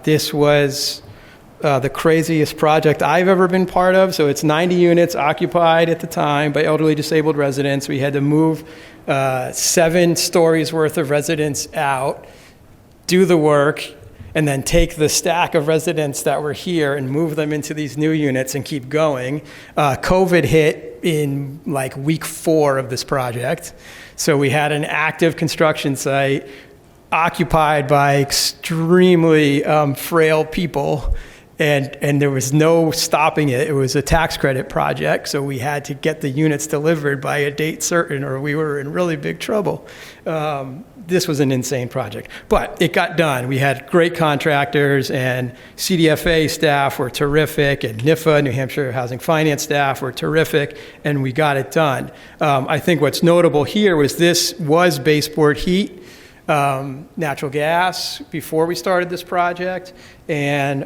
This was the craziest project I've ever been part of. So it's 90 units occupied at the time by elderly disabled residents. We had to move 7 stories worth of residents out, do the work, and then take the stack of residents that were here and move them into these new units and keep going. COVID hit in like week 4 of this project. So we had an active construction site occupied by extremely frail people, and there was no stopping it. It was a tax credit project, so we had to get the units delivered by a date certain or we were in really big trouble. This was an insane project, but it got done. We had great contractors, and CDFA staff were terrific, and NIFA, New Hampshire Housing Finance staff, were terrific, and we got it done. I think what's notable here was this was baseboard heat, natural gas before we started this project, and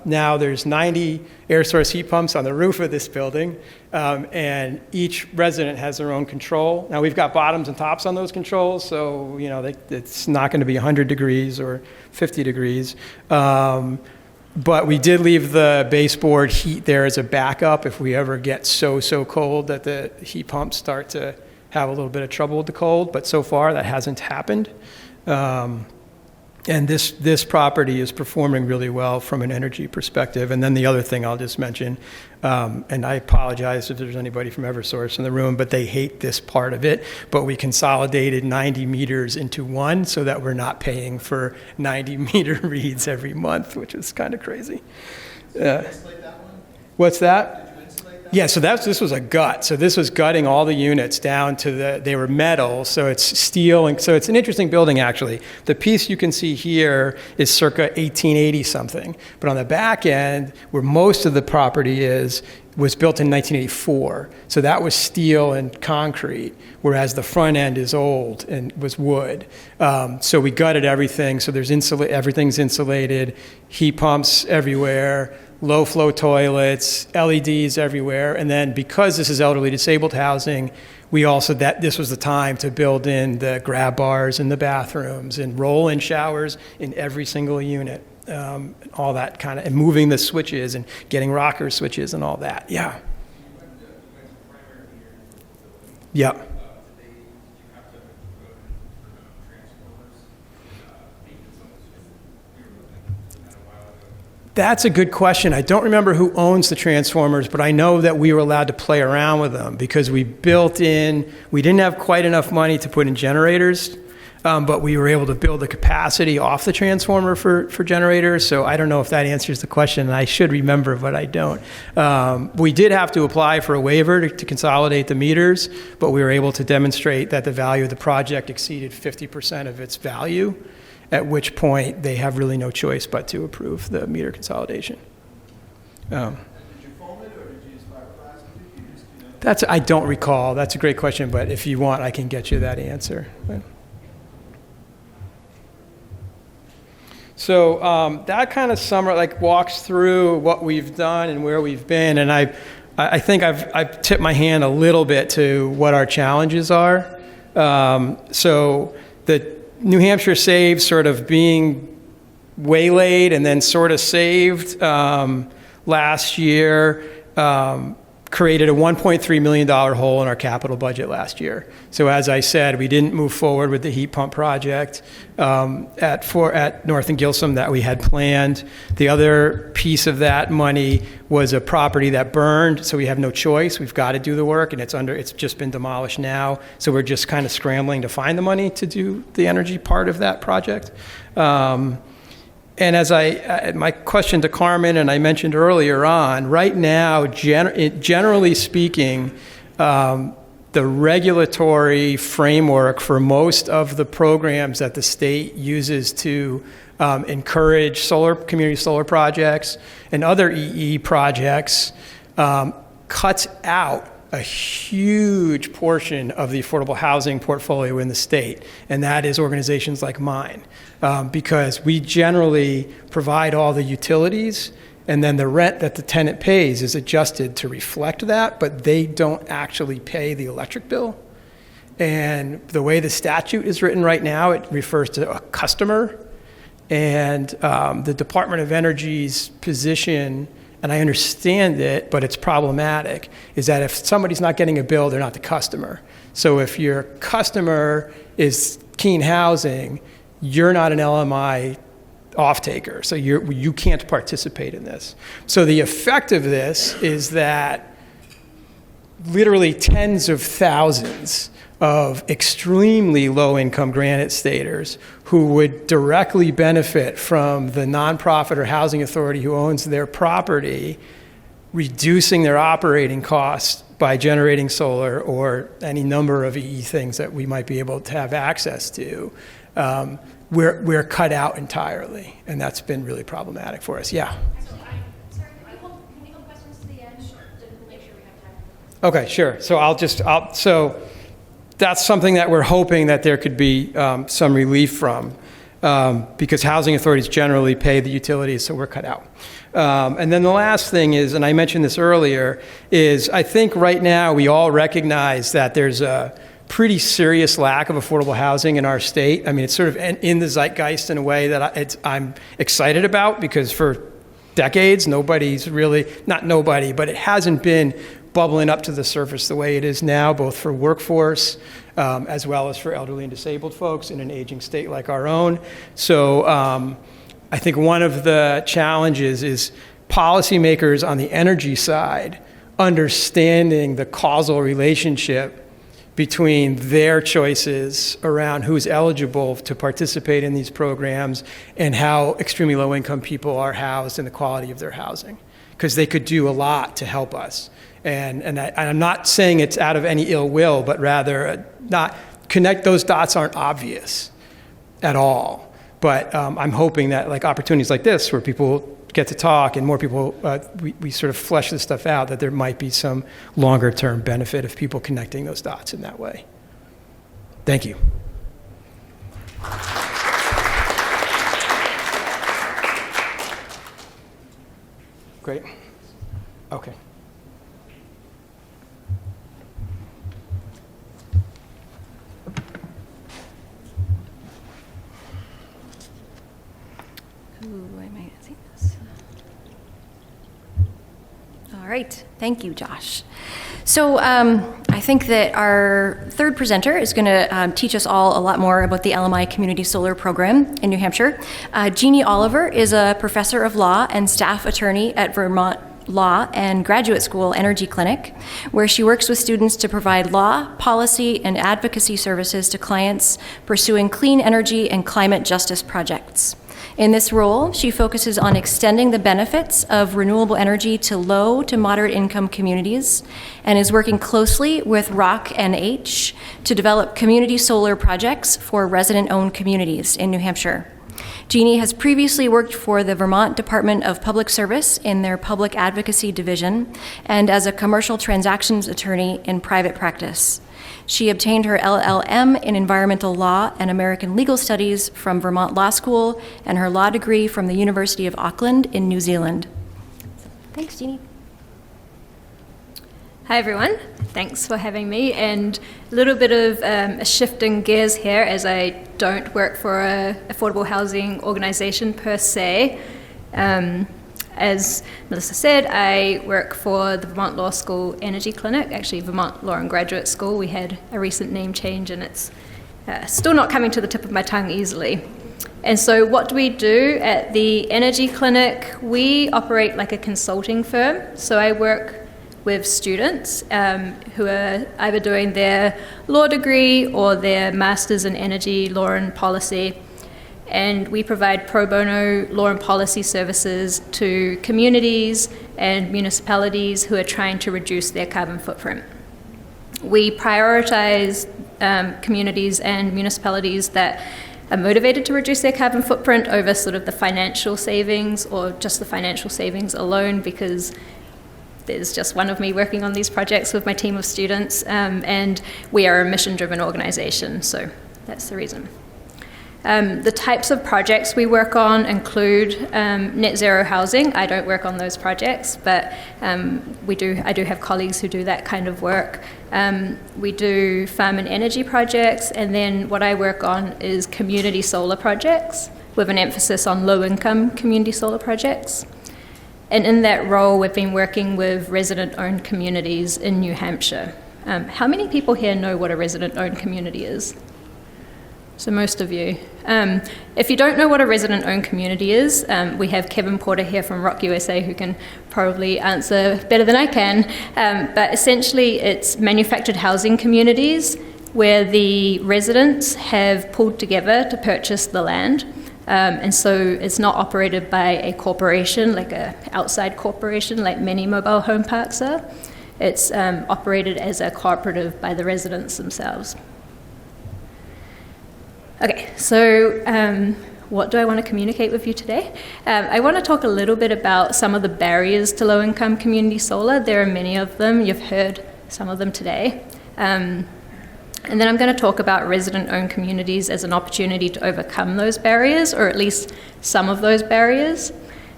now there's 90 air source heat pumps on the roof of this building, and each resident has their own control. Now we've got bottoms and tops on those controls, so it's not going to be 100 degrees or 50 degrees. But we did leave the baseboard heat there as a backup if we ever get so cold that the heat pumps start to have a little bit of trouble with the cold, but so far that hasn't happened. And this property is performing really well from an energy perspective. And then the other thing I'll just mention, and I apologize if there's anybody from Eversource in the room, but they hate this part of it, but we consolidated 90 meters into one so that we're not paying for 90 meter reads every month, which is kind of crazy. What's that? Yeah, so this was a gut. So this was gutting all the units down to they were metal, so it's steel. And so it's an interesting building, actually. The piece you can see here is circa 1880 something. But on the back end, where most of the property was built in 1984. So that was steel and concrete, whereas the front end is old and was wood. So we gutted everything. So there's everything's insulated, heat pumps everywhere, low flow toilets, LEDs everywhere. And then because this is elderly disabled housing, this was the time to build in the grab bars in the bathrooms and roll-in showers in every single unit. All that kind of, and moving the switches and getting rocker switches and all that. Yeah. Yeah. That's a good question. I don't remember who owns the transformers, but I know that we were allowed to play around with them because we didn't have quite enough money to put in generators, but we were able to build the capacity off the transformer for generators. So I don't know if that answers the question. I should remember, but I don't. We did have to apply for a waiver to consolidate the meters, but we were able to demonstrate that the value of the project exceeded 50% of its value, at which point they have really no choice but to approve the meter consolidation. Did you foam it or did you use fiberglass? I don't recall. That's a great question, but if you want, I can get you that answer. So that kind of walks through what we've done and where we've been, and I think I've tipped my hand a little bit to what our challenges are. So the New Hampshire Saved sort of being waylaid and then sort of saved last year created a $1.3 million hole in our capital budget last year. So as I said, we didn't move forward with the heat pump project at North and Gilsum that we had planned. The other piece of that money was a property that burned, so we have no choice. We've got to do the work, and it's just been demolished now. So we're just kind of scrambling to find the money to do the energy part of that project. And as my question to Carmen, and I mentioned earlier on, right now, generally speaking, the regulatory framework for most of the programs that the state uses to encourage community solar projects and other EE projects cuts out a huge portion of the affordable housing portfolio in the state, and that is organizations like mine, because we generally provide all the utilities, and then the rent that the tenant pays is adjusted to reflect that, but they don't actually pay the electric bill. And the way the statute is written right now, it refers to a customer, And the Department of Energy's position, and I understand it, but it's problematic, is that if somebody's not getting a bill, they're not the customer. So if your customer is Keene Housing, you're not an LMI off-taker, so you can't participate in this. So the effect of this is that literally tens of thousands of extremely low-income Granite Staters who would directly benefit from the nonprofit or housing authority who owns their property reducing their operating costs by generating solar or any number of EE things that we might be able to have access to, we're cut out entirely, and that's been really problematic for us. Yeah. Can we hold questions to the end? Sure. To make sure we have time. Okay, sure. So that's something that we're hoping that there could be some relief from, because housing authorities generally pay the utilities, so we're cut out. And then the last thing is, and I mentioned this earlier, is I think right now we all recognize that there's a pretty serious lack of affordable housing in our state. I mean, it's sort of in the zeitgeist in a way that I'm excited about, because for decades, nobody's really, not nobody, but it hasn't been bubbling up to the surface the way it is now, both for workforce as well as for elderly and disabled folks in an aging state like our own. So I think one of the challenges is policymakers on the energy side understanding the causal relationship between their choices around who's eligible to participate in these programs and how extremely low-income people are housed and the quality of their housing, because they could do a lot to help us. And I'm not saying it's out of any ill will, but rather those dots aren't obvious at all. But I'm hoping that like opportunities like this, where people get to talk and more people, we sort of flesh this stuff out, that there might be some longer term benefit of people connecting those dots in that way. Thank you. Great. Okay. All right, thank you, Josh. So I think that our third presenter is going to teach us all a lot more about the LMI Community Solar Program in New Hampshire. Jeannie Oliver is a professor of law and staff attorney at Vermont Law and Graduate School Energy Clinic, where she works with students to provide law, policy, and advocacy services to clients pursuing clean energy and climate justice projects. In this role, she focuses on extending the benefits of renewable energy to low to moderate income communities and is working closely with ROC NH to develop community solar projects for resident-owned communities in New Hampshire. Jeannie has previously worked for the Vermont Department of Public Service in their Public Advocacy Division and as a commercial transactions attorney in private practice. She obtained her LLM in Environmental Law and American Legal Studies from Vermont Law School and her law degree from the University of Auckland in New Zealand. Thanks, Jeannie. Hi everyone, thanks for having me, and a little bit of a shift in gears here, as I don't work for an affordable housing organization per se. As Melissa said, I work for the Vermont Law School Energy Clinic, actually Vermont Law and Graduate School. We had a recent name change and it's still not coming to the tip of my tongue easily. And so what do we do at the Energy Clinic? We operate like a consulting firm. So I work with students who are either doing their law degree or their master's in energy, law and policy. And we provide pro bono law and policy services to communities and municipalities who are trying to reduce their carbon footprint. We prioritize communities and municipalities that are motivated to reduce their carbon footprint over sort of the financial savings or just the financial savings alone, because there's just one of me working on these projects with my team of students, and we are a mission-driven organization, so that's the reason. The types of projects we work on include net zero housing. I don't work on those projects, but I do have colleagues who do that kind of work. We do farm and energy projects, and then what I work on is community solar projects. with an emphasis on low-income community solar projects. And in that role, we've been working with resident-owned communities in New Hampshire. How many people here know what a resident-owned community is? So most of you. If you don't know what a resident-owned community is, we have Kevin Porter here from Rock USA who can probably answer better than I can. But essentially, it's manufactured housing communities where the residents have pulled together to purchase the land. And so it's not operated by a corporation, like an outside corporation, like many mobile home parks are. It's operated as a cooperative by the residents themselves. Okay, so what do I want to communicate with you today? I want to talk a little bit about some of the barriers to low-income community solar. There are many of them. You've heard some of them today. And then I'm going to talk about resident-owned communities as an opportunity to overcome those barriers, or at least some of those barriers.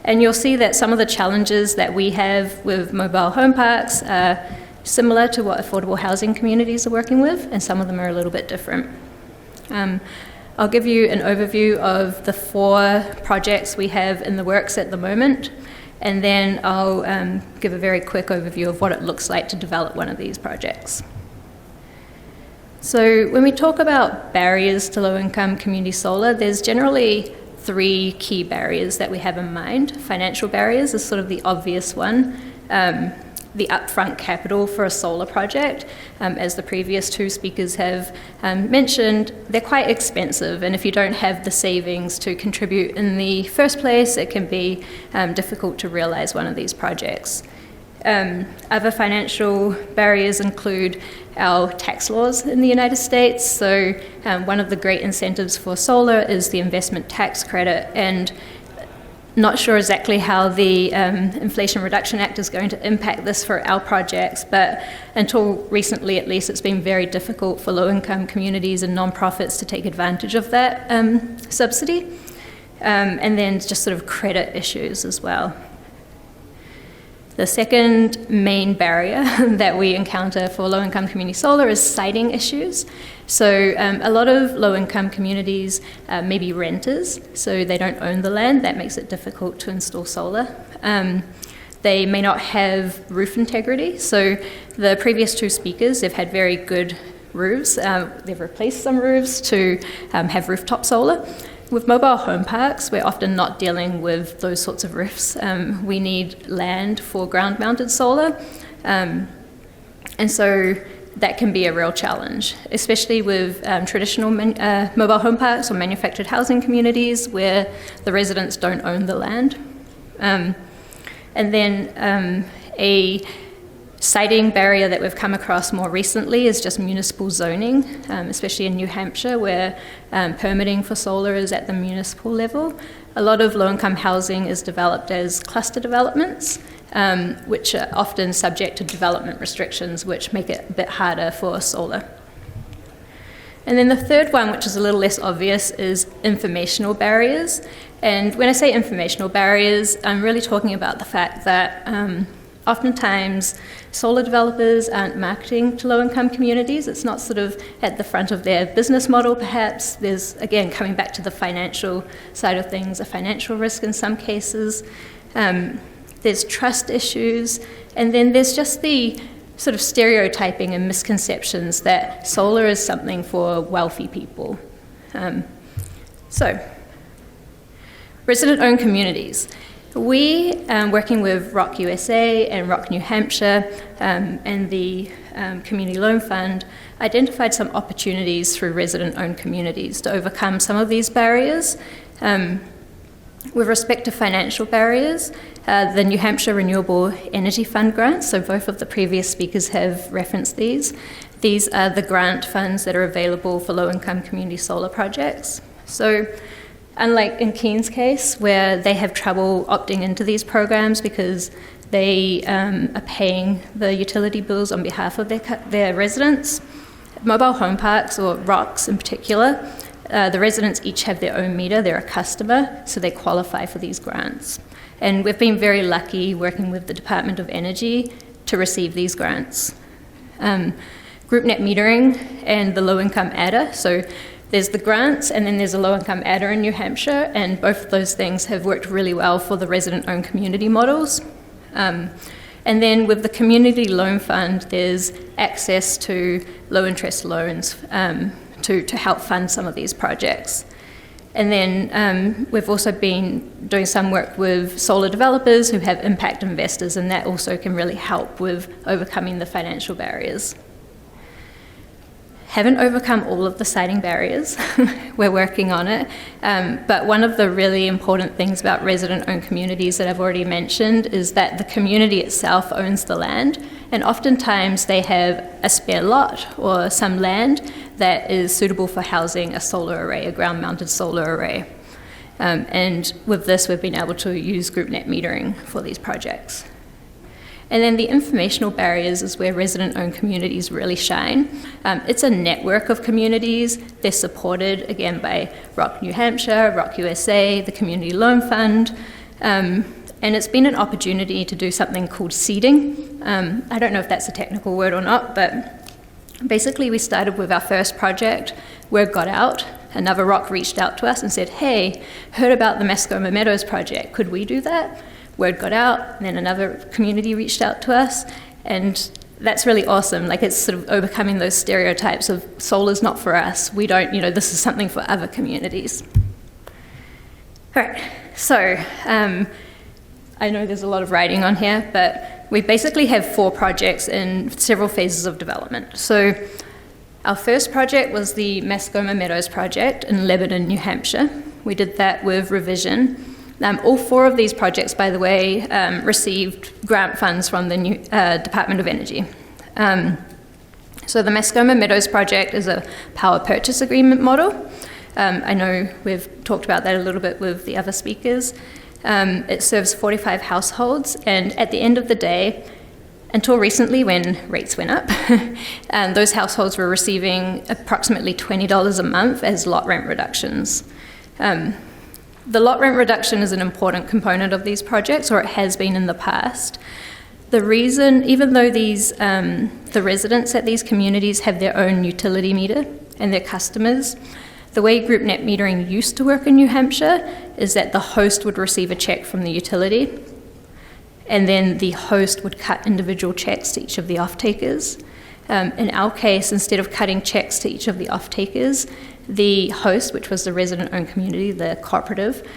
And you'll see that some of the challenges that we have with mobile home parks are similar to what affordable housing communities are working with, and some of them are a little bit different. I'll give you an overview of the 4 projects we have in the works at the moment, and then I'll give a very quick overview of what it looks like to develop one of these projects. So when we talk about barriers to low-income community solar, there's generally 3 key barriers that we have in mind. Financial barriers is sort of the obvious one. The upfront capital for a solar project, as the previous 2 speakers have mentioned, they're quite expensive, and if you don't have the savings to contribute in the first place, it can be difficult to realize one of these projects. Other financial barriers include our tax laws in the United States. So one of the great incentives for solar is the investment tax credit, and not sure exactly how the Inflation Reduction Act is going to impact this for our projects, but until recently at least, it's been very difficult for low-income communities and nonprofits to take advantage of that subsidy. And then just sort of credit issues as well. The second main barrier that we encounter for low-income community solar is siting issues. So a lot of low-income communities may be renters, so they don't own the land. That makes it difficult to install solar. They may not have roof integrity. So the previous 2 speakers, they've had very good roofs. They've replaced some roofs to have rooftop solar. With mobile home parks, we're often not dealing with those sorts of roofs. We need land for ground-mounted solar, and so that can be a real challenge, especially with traditional mobile home parks or manufactured housing communities where the residents don't own the land. And then a siting barrier that we've come across more recently is just municipal zoning, especially in New Hampshire, where permitting for solar is at the municipal level. A lot of low-income housing is developed as cluster developments, which are often subject to development restrictions, which make it a bit harder for solar. And then the third one, which is a little less obvious, is informational barriers. And when I say informational barriers, I'm really talking about the fact that oftentimes solar developers aren't marketing to low-income communities. It's not sort of at the front of their business model, perhaps. There's, again, coming back to the financial side of things, a financial risk in some cases. There's trust issues. And then there's just the sort of stereotyping and misconceptions that solar is something for wealthy people. So, resident-owned communities. We, working with Rock USA and Rock New Hampshire and the Community Loan Fund, identified some opportunities through resident-owned communities to overcome some of these barriers. With respect to financial barriers, the New Hampshire Renewable Energy Fund grants, so both of the previous speakers have referenced these. These are the grant funds that are available for low-income community solar projects. So, unlike in Keene's case, where they have trouble opting into these programs because they are paying the utility bills on behalf of their residents, mobile home parks, or ROCs in particular, the residents each have their own meter. They're a customer, so they qualify for these grants. And we've been very lucky working with the Department of Energy to receive these grants. Group net metering and the low-income adder. So There's the grants, and then there's a low-income adder in New Hampshire, and both of those things have worked really well for the resident-owned community models. And then with the Community Loan Fund, there's access to low-interest loans to help fund some of these projects. And then we've also been doing some work with solar developers who have impact investors, and that also can really help with overcoming the financial barriers. Haven't overcome all of the siting barriers. We're working on it. But one of the really important things about resident-owned communities that I've already mentioned is that the community itself owns the land, and oftentimes they have a spare lot or some land that is suitable for housing a solar array, a ground-mounted solar array. And with this, we've been able to use group net metering for these projects. And then the informational barriers is where resident-owned communities really shine. It's a network of communities. They're supported, again, by ROC New Hampshire, ROC USA, the Community Loan Fund. And it's been an opportunity to do something called seeding. I don't know if that's a technical word or not, but basically we started with our first project. Word got out. Another ROC reached out to us and said, hey, heard about the Mascoma Meadows project. Could we do that? Word got out, and then another community reached out to us, and that's really awesome. Like, it's sort of overcoming those stereotypes of solar's not for us. We don't, this is something for other communities. All right, so I know there's a lot of writing on here, but we basically have 4 projects in several phases of development. So our first project was the Mascoma Meadows project in Lebanon, New Hampshire. We did that with Revision. All 4 of these projects, by the way, received grant funds from the new, Department of Energy. So the Mascoma Meadows project is a power purchase agreement model. I know we've talked about that a little bit with the other speakers. It serves 45 households, and at the end of the day, until recently when rates went up, those households were receiving approximately $20 a month as lot rent reductions. The lot rent reduction is an important component of these projects, or it has been in the past. The reason, even though these, the residents at these communities have their own utility meter and their customers, the way group net metering used to work in New Hampshire is that the host would receive a check from the utility, and then the host would cut individual checks to each of the off-takers. In our case, instead of cutting checks to each of the off-takers, the host, which was the resident-owned community, the cooperative,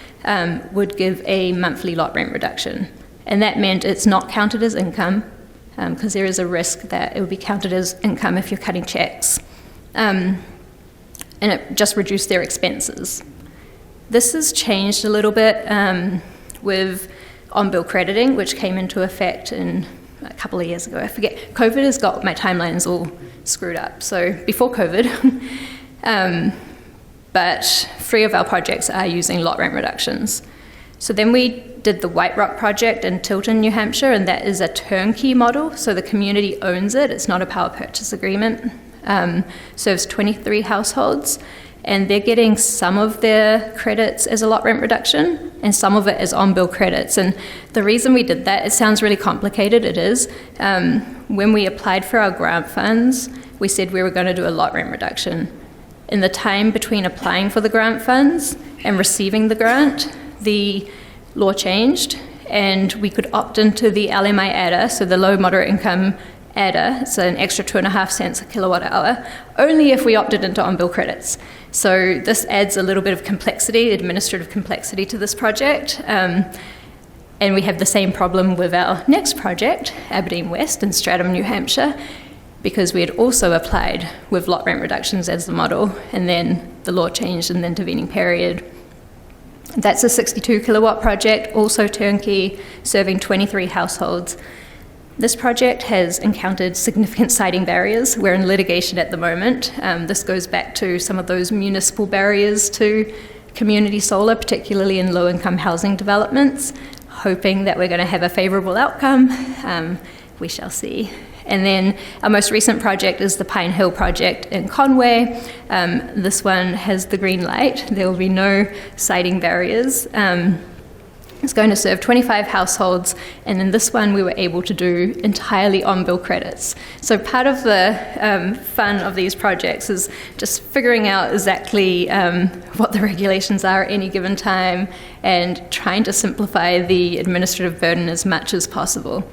would give a monthly lot rent reduction. And that meant it's not counted as income, because there is a risk that it would be counted as income if you're cutting checks. And it just reduced their expenses. This has changed a little bit with on-bill crediting, which came into effect in a couple of years ago. I forget. COVID has got my timelines all screwed up. So before COVID, but 3 of our projects are using lot rent reductions. So then we did the White Rock project in Tilton, New Hampshire, and that is a turnkey model. So the community owns it. It's not a power purchase agreement. Serves 23 households, and they're getting some of their credits as a lot rent reduction and some of it as on-bill credits. And the reason we did that, it sounds really complicated, it is. When we applied for our grant funds, we said we were going to do a lot rent reduction. In the time between applying for the grant funds and receiving the grant, the law changed, and we could opt into the LMI adder, so the low moderate income adder. It's an extra 2.5 cents a kilowatt hour, only if we opted into on-bill credits. So this adds a little bit of complexity, administrative complexity to this project. And we have the same problem with our next project, Aberdeen West in Stratham, New Hampshire, because we had also applied with lot rent reductions as the model, and then the law changed in the intervening period. That's a 62 kilowatt project, also turnkey, serving 23 households. This project has encountered significant siting barriers. We're in litigation at the moment. This goes back to some of those municipal barriers to community solar, particularly in low-income housing developments, hoping that we're going to have a favourable outcome. We shall see. And then our most recent project is the Pine Hill project in Conway. This one has the green light. There will be no siting barriers. It's going to serve 25 households, and in this one we were able to do entirely on-bill credits. So part of the fun of these projects is just figuring out exactly what the regulations are at any given time and trying to simplify the administrative burden as much as possible.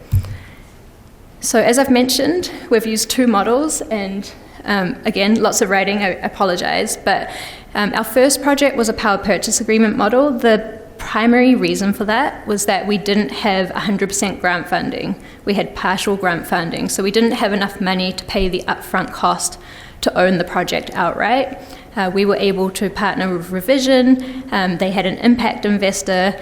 So as I've mentioned, we've used 2 models, and again, lots of writing, I apologize, but our first project was a power purchase agreement model. The primary reason for that was that we didn't have 100% grant funding. We had partial grant funding, so we didn't have enough money to pay the upfront cost to own the project outright. We were able to partner with Revision. They had an impact investor.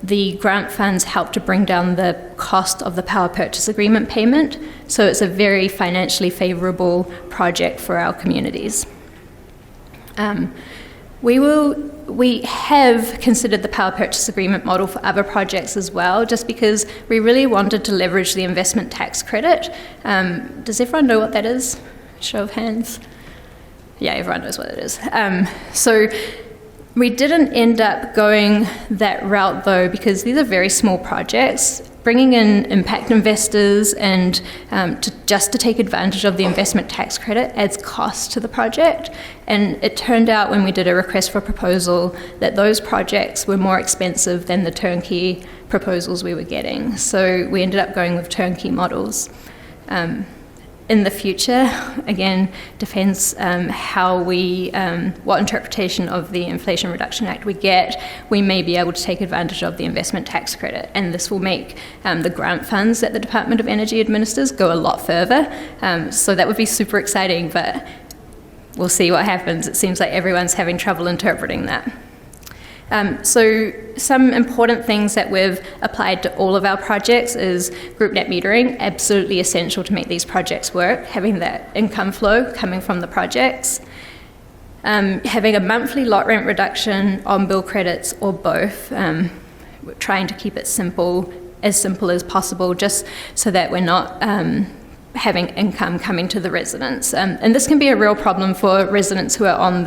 The grant funds helped to bring down the cost of the power purchase agreement payment, so it's a very financially favorable project for our communities. We have considered the power purchase agreement model for other projects as well, just because we really wanted to leverage the investment tax credit. Does everyone know what that is? Show of hands. Yeah, everyone knows what it is. So we didn't end up going that route though, because these are very small projects. Bringing in impact investors and just to take advantage of the investment tax credit adds cost to the project. And it turned out when we did a request for proposal that those projects were more expensive than the turnkey proposals we were getting. So we ended up going with turnkey models. In the future, again, depends how what interpretation of the Inflation Reduction Act we get. We may be able to take advantage of the investment tax credit, and this will make the grant funds that the Department of Energy administers go a lot further. So that would be super exciting, but we'll see what happens. It seems like everyone's having trouble interpreting that. So some important things that we've applied to all of our projects is group net metering, absolutely essential to make these projects work, having that income flow coming from the projects, having a monthly lot rent reduction, on-bill credits, or both. We're trying to keep it simple as possible, just so that we're not having income coming to the residents. And this can be a real problem for residents who are on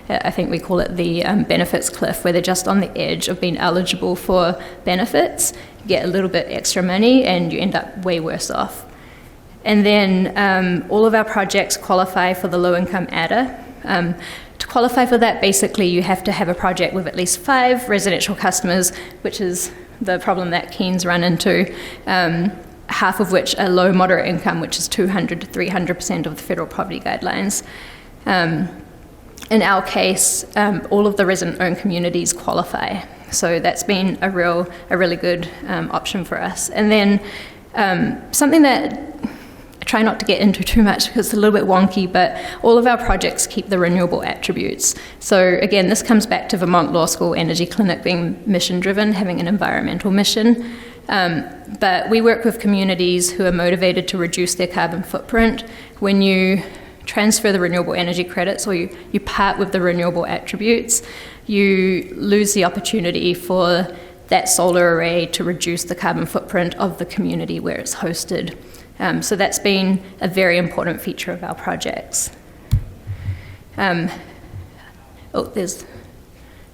I think we call it the benefits cliff, where they're just on the edge of being eligible for benefits. You get a little bit extra money and you end up way worse off. And then all of our projects qualify for the low-income adder. To qualify for that, basically you have to have a project with at least 5 residential customers, which is the problem that Keene's run into, half of which are low moderate income, which is 200 to 300% of the federal poverty guidelines. In our case, all of the resident-owned communities qualify. So that's been a really good option for us. And then something that I try not to get into too much because it's a little bit wonky, but all of our projects keep the renewable attributes. So again, this comes back to Vermont Law School Energy Clinic being mission-driven, having an environmental mission. But we work with communities who are motivated to reduce their carbon footprint. When you transfer the renewable energy credits, or you part with the renewable attributes, you lose the opportunity for that solar array to reduce the carbon footprint of the community where it's hosted. So that's been a very important feature of our projects. I've got 5.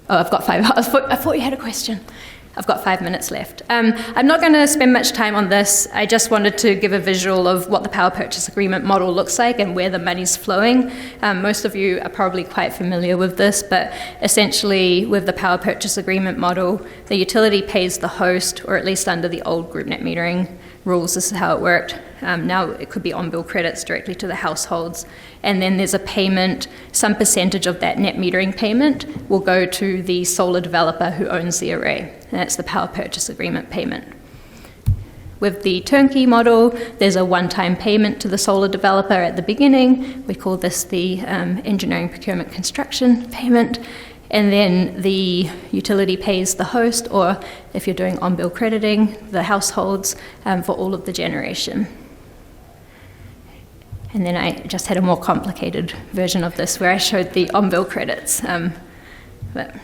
I thought you had a question. I've got 5 minutes left. I'm not going to spend much time on this. I just wanted to give a visual of what the power purchase agreement model looks like and where the money's flowing. Most of you are probably quite familiar with this, but essentially with the power purchase agreement model, the utility pays the host, or at least under the old group net metering rules, this is how it worked. Now it could be on-bill credits directly to the households. And then there's a payment, some percentage of that net metering payment will go to the solar developer who owns the array. And that's the power purchase agreement payment. With the turnkey model, there's a one-time payment to the solar developer at the beginning. We call this the engineering, procurement, construction payment. And then the utility pays the host, or if you're doing on-bill crediting, the households for all of the generation. And then I just had a more complicated version of this where I showed the on-bill credits. But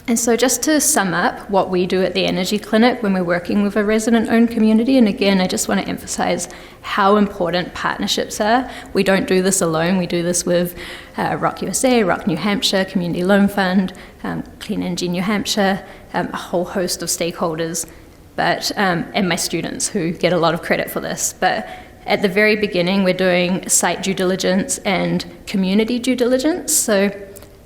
And so just to sum up what we do at the Energy Clinic when we're working with a resident-owned community, and again, I just want to emphasize how important partnerships are. We don't do this alone. We do this with ROC USA, ROC New Hampshire, Community Loan Fund, Clean Energy New Hampshire, a whole host of stakeholders, and my students who get a lot of credit for this. But at the very beginning, we're doing site due diligence and community due diligence. So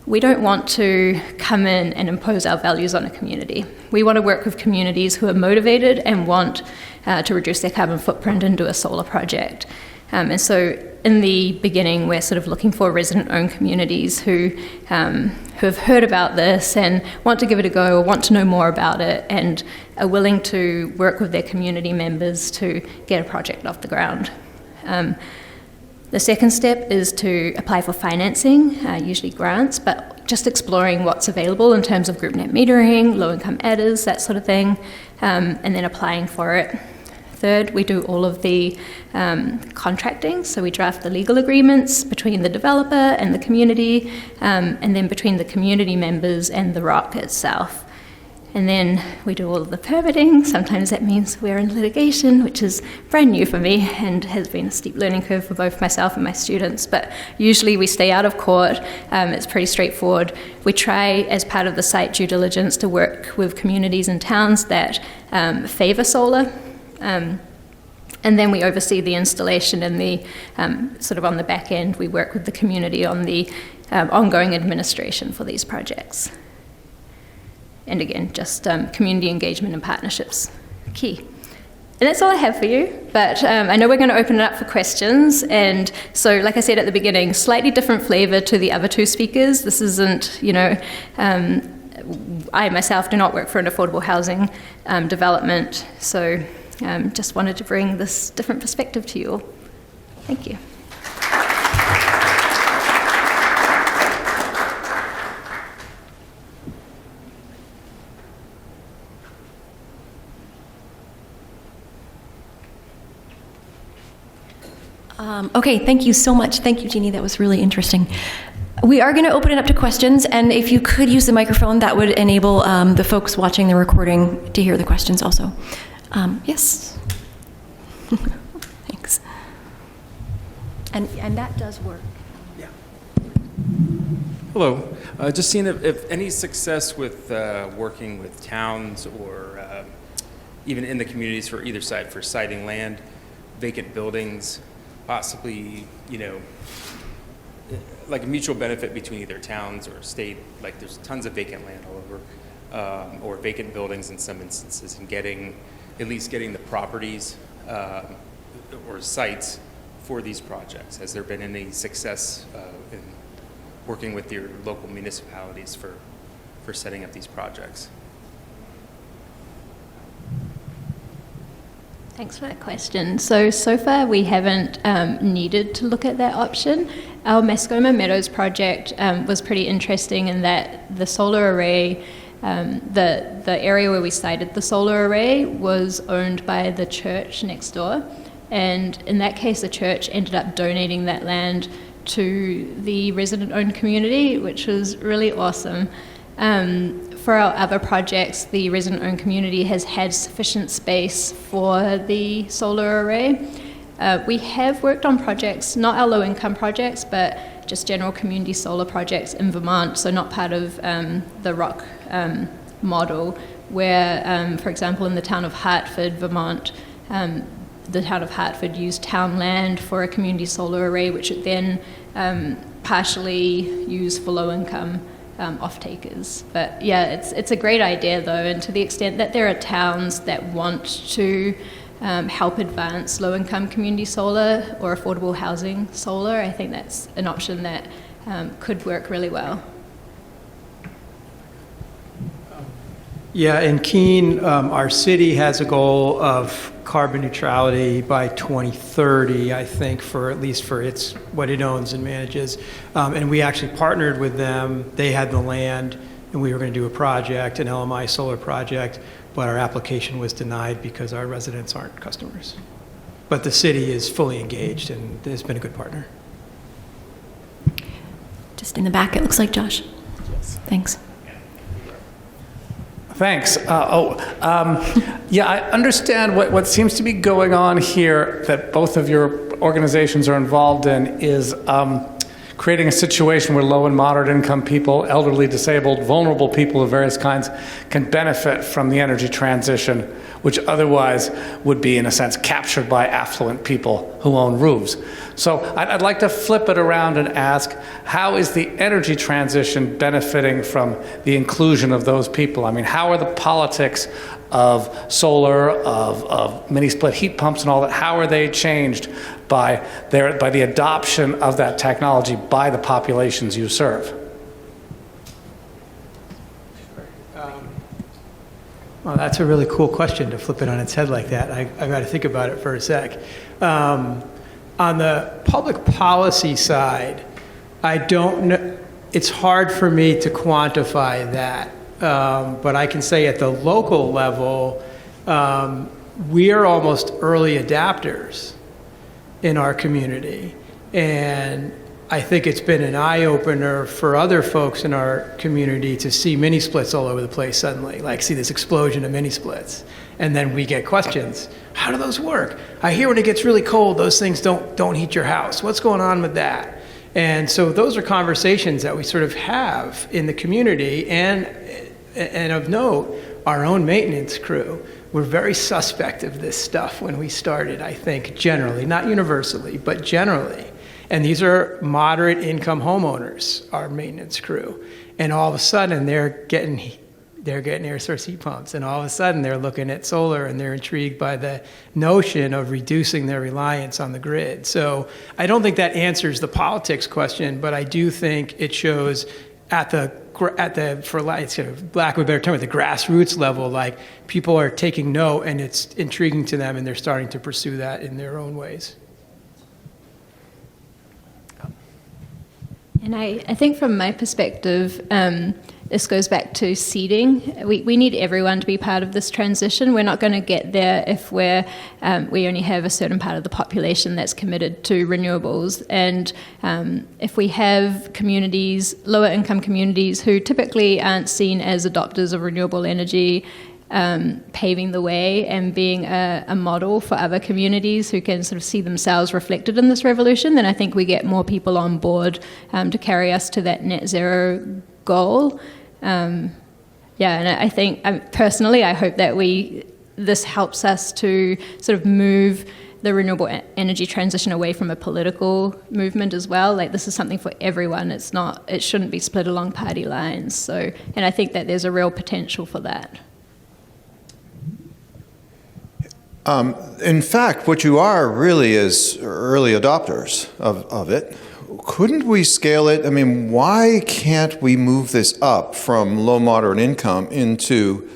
we don't want to come in and impose our values on a community. We want to work with communities who are motivated and want to reduce their carbon footprint and do a solar project. And so in the beginning, we're sort of looking for resident-owned communities who have heard about this and want to give it a go or want to know more about it and are willing to work with their community members to get a project off the ground. The second step is to apply for financing, usually grants, but just exploring what's available in terms of group net metering, low-income adders, that sort of thing, and then applying for it. Third, we do all of the contracting, so we draft the legal agreements between the developer and the community, and then between the community members and the ROC itself. And then we do all of the permitting. Sometimes that means we're in litigation, which is brand new for me and has been a steep learning curve for both myself and my students. But usually we stay out of court. It's pretty straightforward. We try, as part of the site due diligence, to work with communities and towns that favor solar. And then we oversee the installation and the sort of on the back end, we work with the community on the ongoing administration for these projects. And again, just community engagement and partnerships, key. And that's all I have for you, but I know we're going to open it up for questions. And so, like I said at the beginning, slightly different flavor to the other two speakers. This isn't, I myself do not work for an affordable housing development, so just wanted to bring this different perspective to you all. Thank you. Okay, thank you so much. Thank you, Jeannie. That was really interesting. We are going to open it up to questions, and if you could use the microphone, that would enable the folks watching the recording to hear the questions also. Yes. Thanks. And that does work. Yeah. Hello. Just seeing if any success with working with towns or even in the communities for either side for siting land, vacant buildings, possibly, like a mutual benefit between either towns or state. Like there's tons of vacant land all over, or vacant buildings in some instances, and at least getting the properties or sites for these projects. Has there been any success in working with your local municipalities for setting up these projects? Thanks for that question. So far we haven't needed to look at that option. Our Mascoma Meadows project was pretty interesting in that the solar array, the area where we sited the solar array was owned by the church next door. And in that case, the church ended up donating that land to the resident-owned community, which was really awesome. For our other projects, the resident-owned community has had sufficient space for the solar array. We have worked on projects, not our low-income projects, but just general community solar projects in Vermont, so not part of the ROC model, where, for example, in the town of Hartford, Vermont, the town of Hartford used town land for a community solar array, which it then partially used for low-income off-takers. But yeah, it's a great idea though, and to the extent that there are towns that want to help advance low-income community solar or affordable housing solar, I think that's an option that could work really well. Yeah, in Keene, our city has a goal of carbon neutrality by 2030, I think, for at least for what it owns and manages. And we actually partnered with them. They had the land, and we were going to do a project, an LMI solar project, but our application was denied because our residents aren't customers. But the city is fully engaged and has been a good partner. Just in the back, it looks like Josh. Yes. Thanks. Thanks. Yeah, I understand what seems to be going on here that both of your organizations are involved in is creating a situation where low and moderate income people, elderly, disabled, vulnerable people of various kinds can benefit from the energy transition, which otherwise would be, in a sense, captured by affluent people who own roofs. So I'd like to flip it around and ask, how is the energy transition benefiting from the inclusion of those people? I mean, how are the politics of solar, of mini-split heat pumps and all that, how are they changed by the adoption of that technology by the populations you serve? Well, that's a really cool question to flip it on its head like that. I got to think about it for a sec. On the public policy side, I don't know, it's hard for me to quantify that. But I can say at the local level, we are almost early adapters in our community. And I think it's been an eye-opener for other folks in our community to see mini-splits all over the place suddenly, like see this explosion of mini-splits. And then we get questions. How do those work? I hear when it gets really cold, those things don't heat your house. What's going on with that? And so those are conversations that we sort of have in the community. And of note, our own maintenance crew were very suspect of this stuff when we started, I think, generally, not universally, but generally. And these are moderate income homeowners, our maintenance crew. And all of a sudden, they're getting air source heat pumps. And all of a sudden, they're looking at solar, and they're intrigued by the notion of reducing their reliance on the grid. So I don't think that answers the politics question, but I do think it shows at the for lack of a better term, at the grassroots level, like people are taking note and it's intriguing to them and they're starting to pursue that in their own ways. And I think from my perspective, this goes back to seeding. We need everyone to be part of this transition. We're not going to get there if we only have a certain part of the population that's committed to renewables. And if we have communities, lower income communities, who typically aren't seen as adopters of renewable energy, paving the way and being a model for other communities who can sort of see themselves reflected in this revolution, then I think we get more people on board to carry us to that net zero goal. And I think, personally, I hope that this helps us to sort of move the renewable energy transition away from a political movement as well. Like, this is something for everyone. It shouldn't be split along party lines. So, and I think that there's a real potential for that. In fact, what you are really is early adopters of it. Couldn't we scale it? I mean, why can't we move this up from low, moderate income into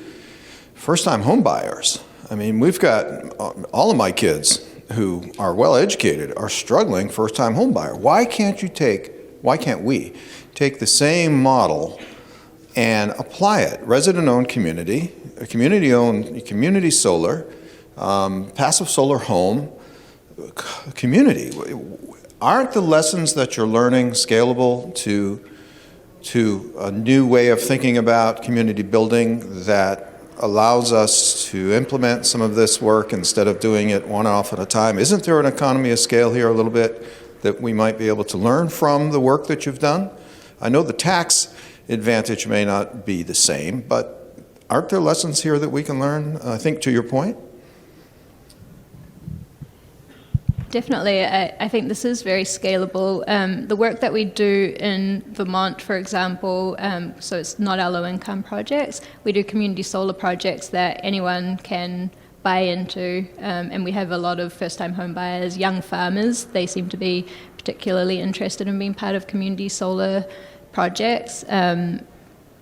first-time home buyers? I mean, we've got all of my kids who are well-educated are struggling first-time home buyer. Why can't we take the same model and apply it? Resident-owned community, community-owned, community solar, passive solar home, community. Aren't the lessons that you're learning scalable to a new way of thinking about community building that allows us to implement some of this work instead of doing it one off at a time? Isn't there an economy of scale here a little bit that we might be able to learn from the work that you've done? I know the tax advantage may not be the same, but aren't there lessons here that we can learn, I think, to your point? Definitely. I think this is very scalable. The work that we do in Vermont, for example, so it's not our low-income projects. We do community solar projects that anyone can buy into, and we have a lot of first-time home buyers, young farmers. They seem to be particularly interested in being part of community solar projects.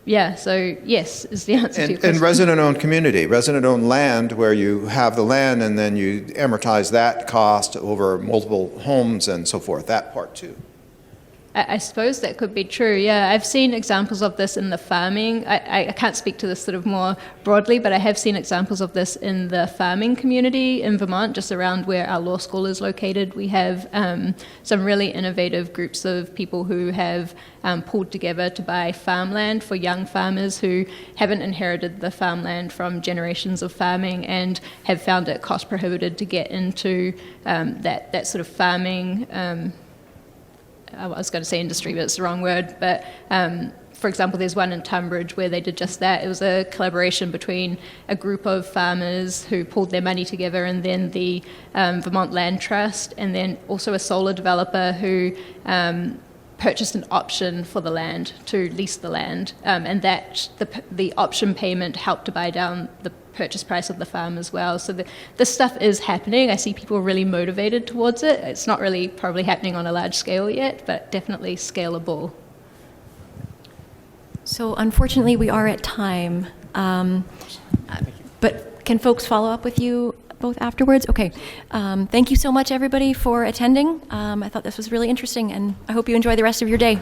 So yes is the answer to your question. And resident-owned community, resident-owned land where you have the land and then you amortize that cost over multiple homes and so forth, that part too. I suppose that could be true, yeah. I've seen examples of this in the farming. I can't speak to this sort of more broadly, but I have seen examples of this in the farming community in Vermont, just around where our law school is located. We have some really innovative groups of people who have pulled together to buy farmland for young farmers who haven't inherited the farmland from generations of farming and have found it cost prohibitive to get into that sort of farming. I was going to say industry, but it's the wrong word. But for example, there's one in Tunbridge where they did just that. It was a collaboration between a group of farmers who pulled their money together and then the Vermont Land Trust, and then also a solar developer who purchased an option for the land to lease the land, and that the option payment helped to buy down the purchase price of the farm as well. So this stuff is happening. I see people really motivated towards it. It's not really probably happening on a large scale yet, but definitely scalable. So unfortunately, we are at time. But can folks follow up with you both afterwards? Okay. Thank you so much, everybody, for attending. I thought this was really interesting, and I hope you enjoy the rest of your day.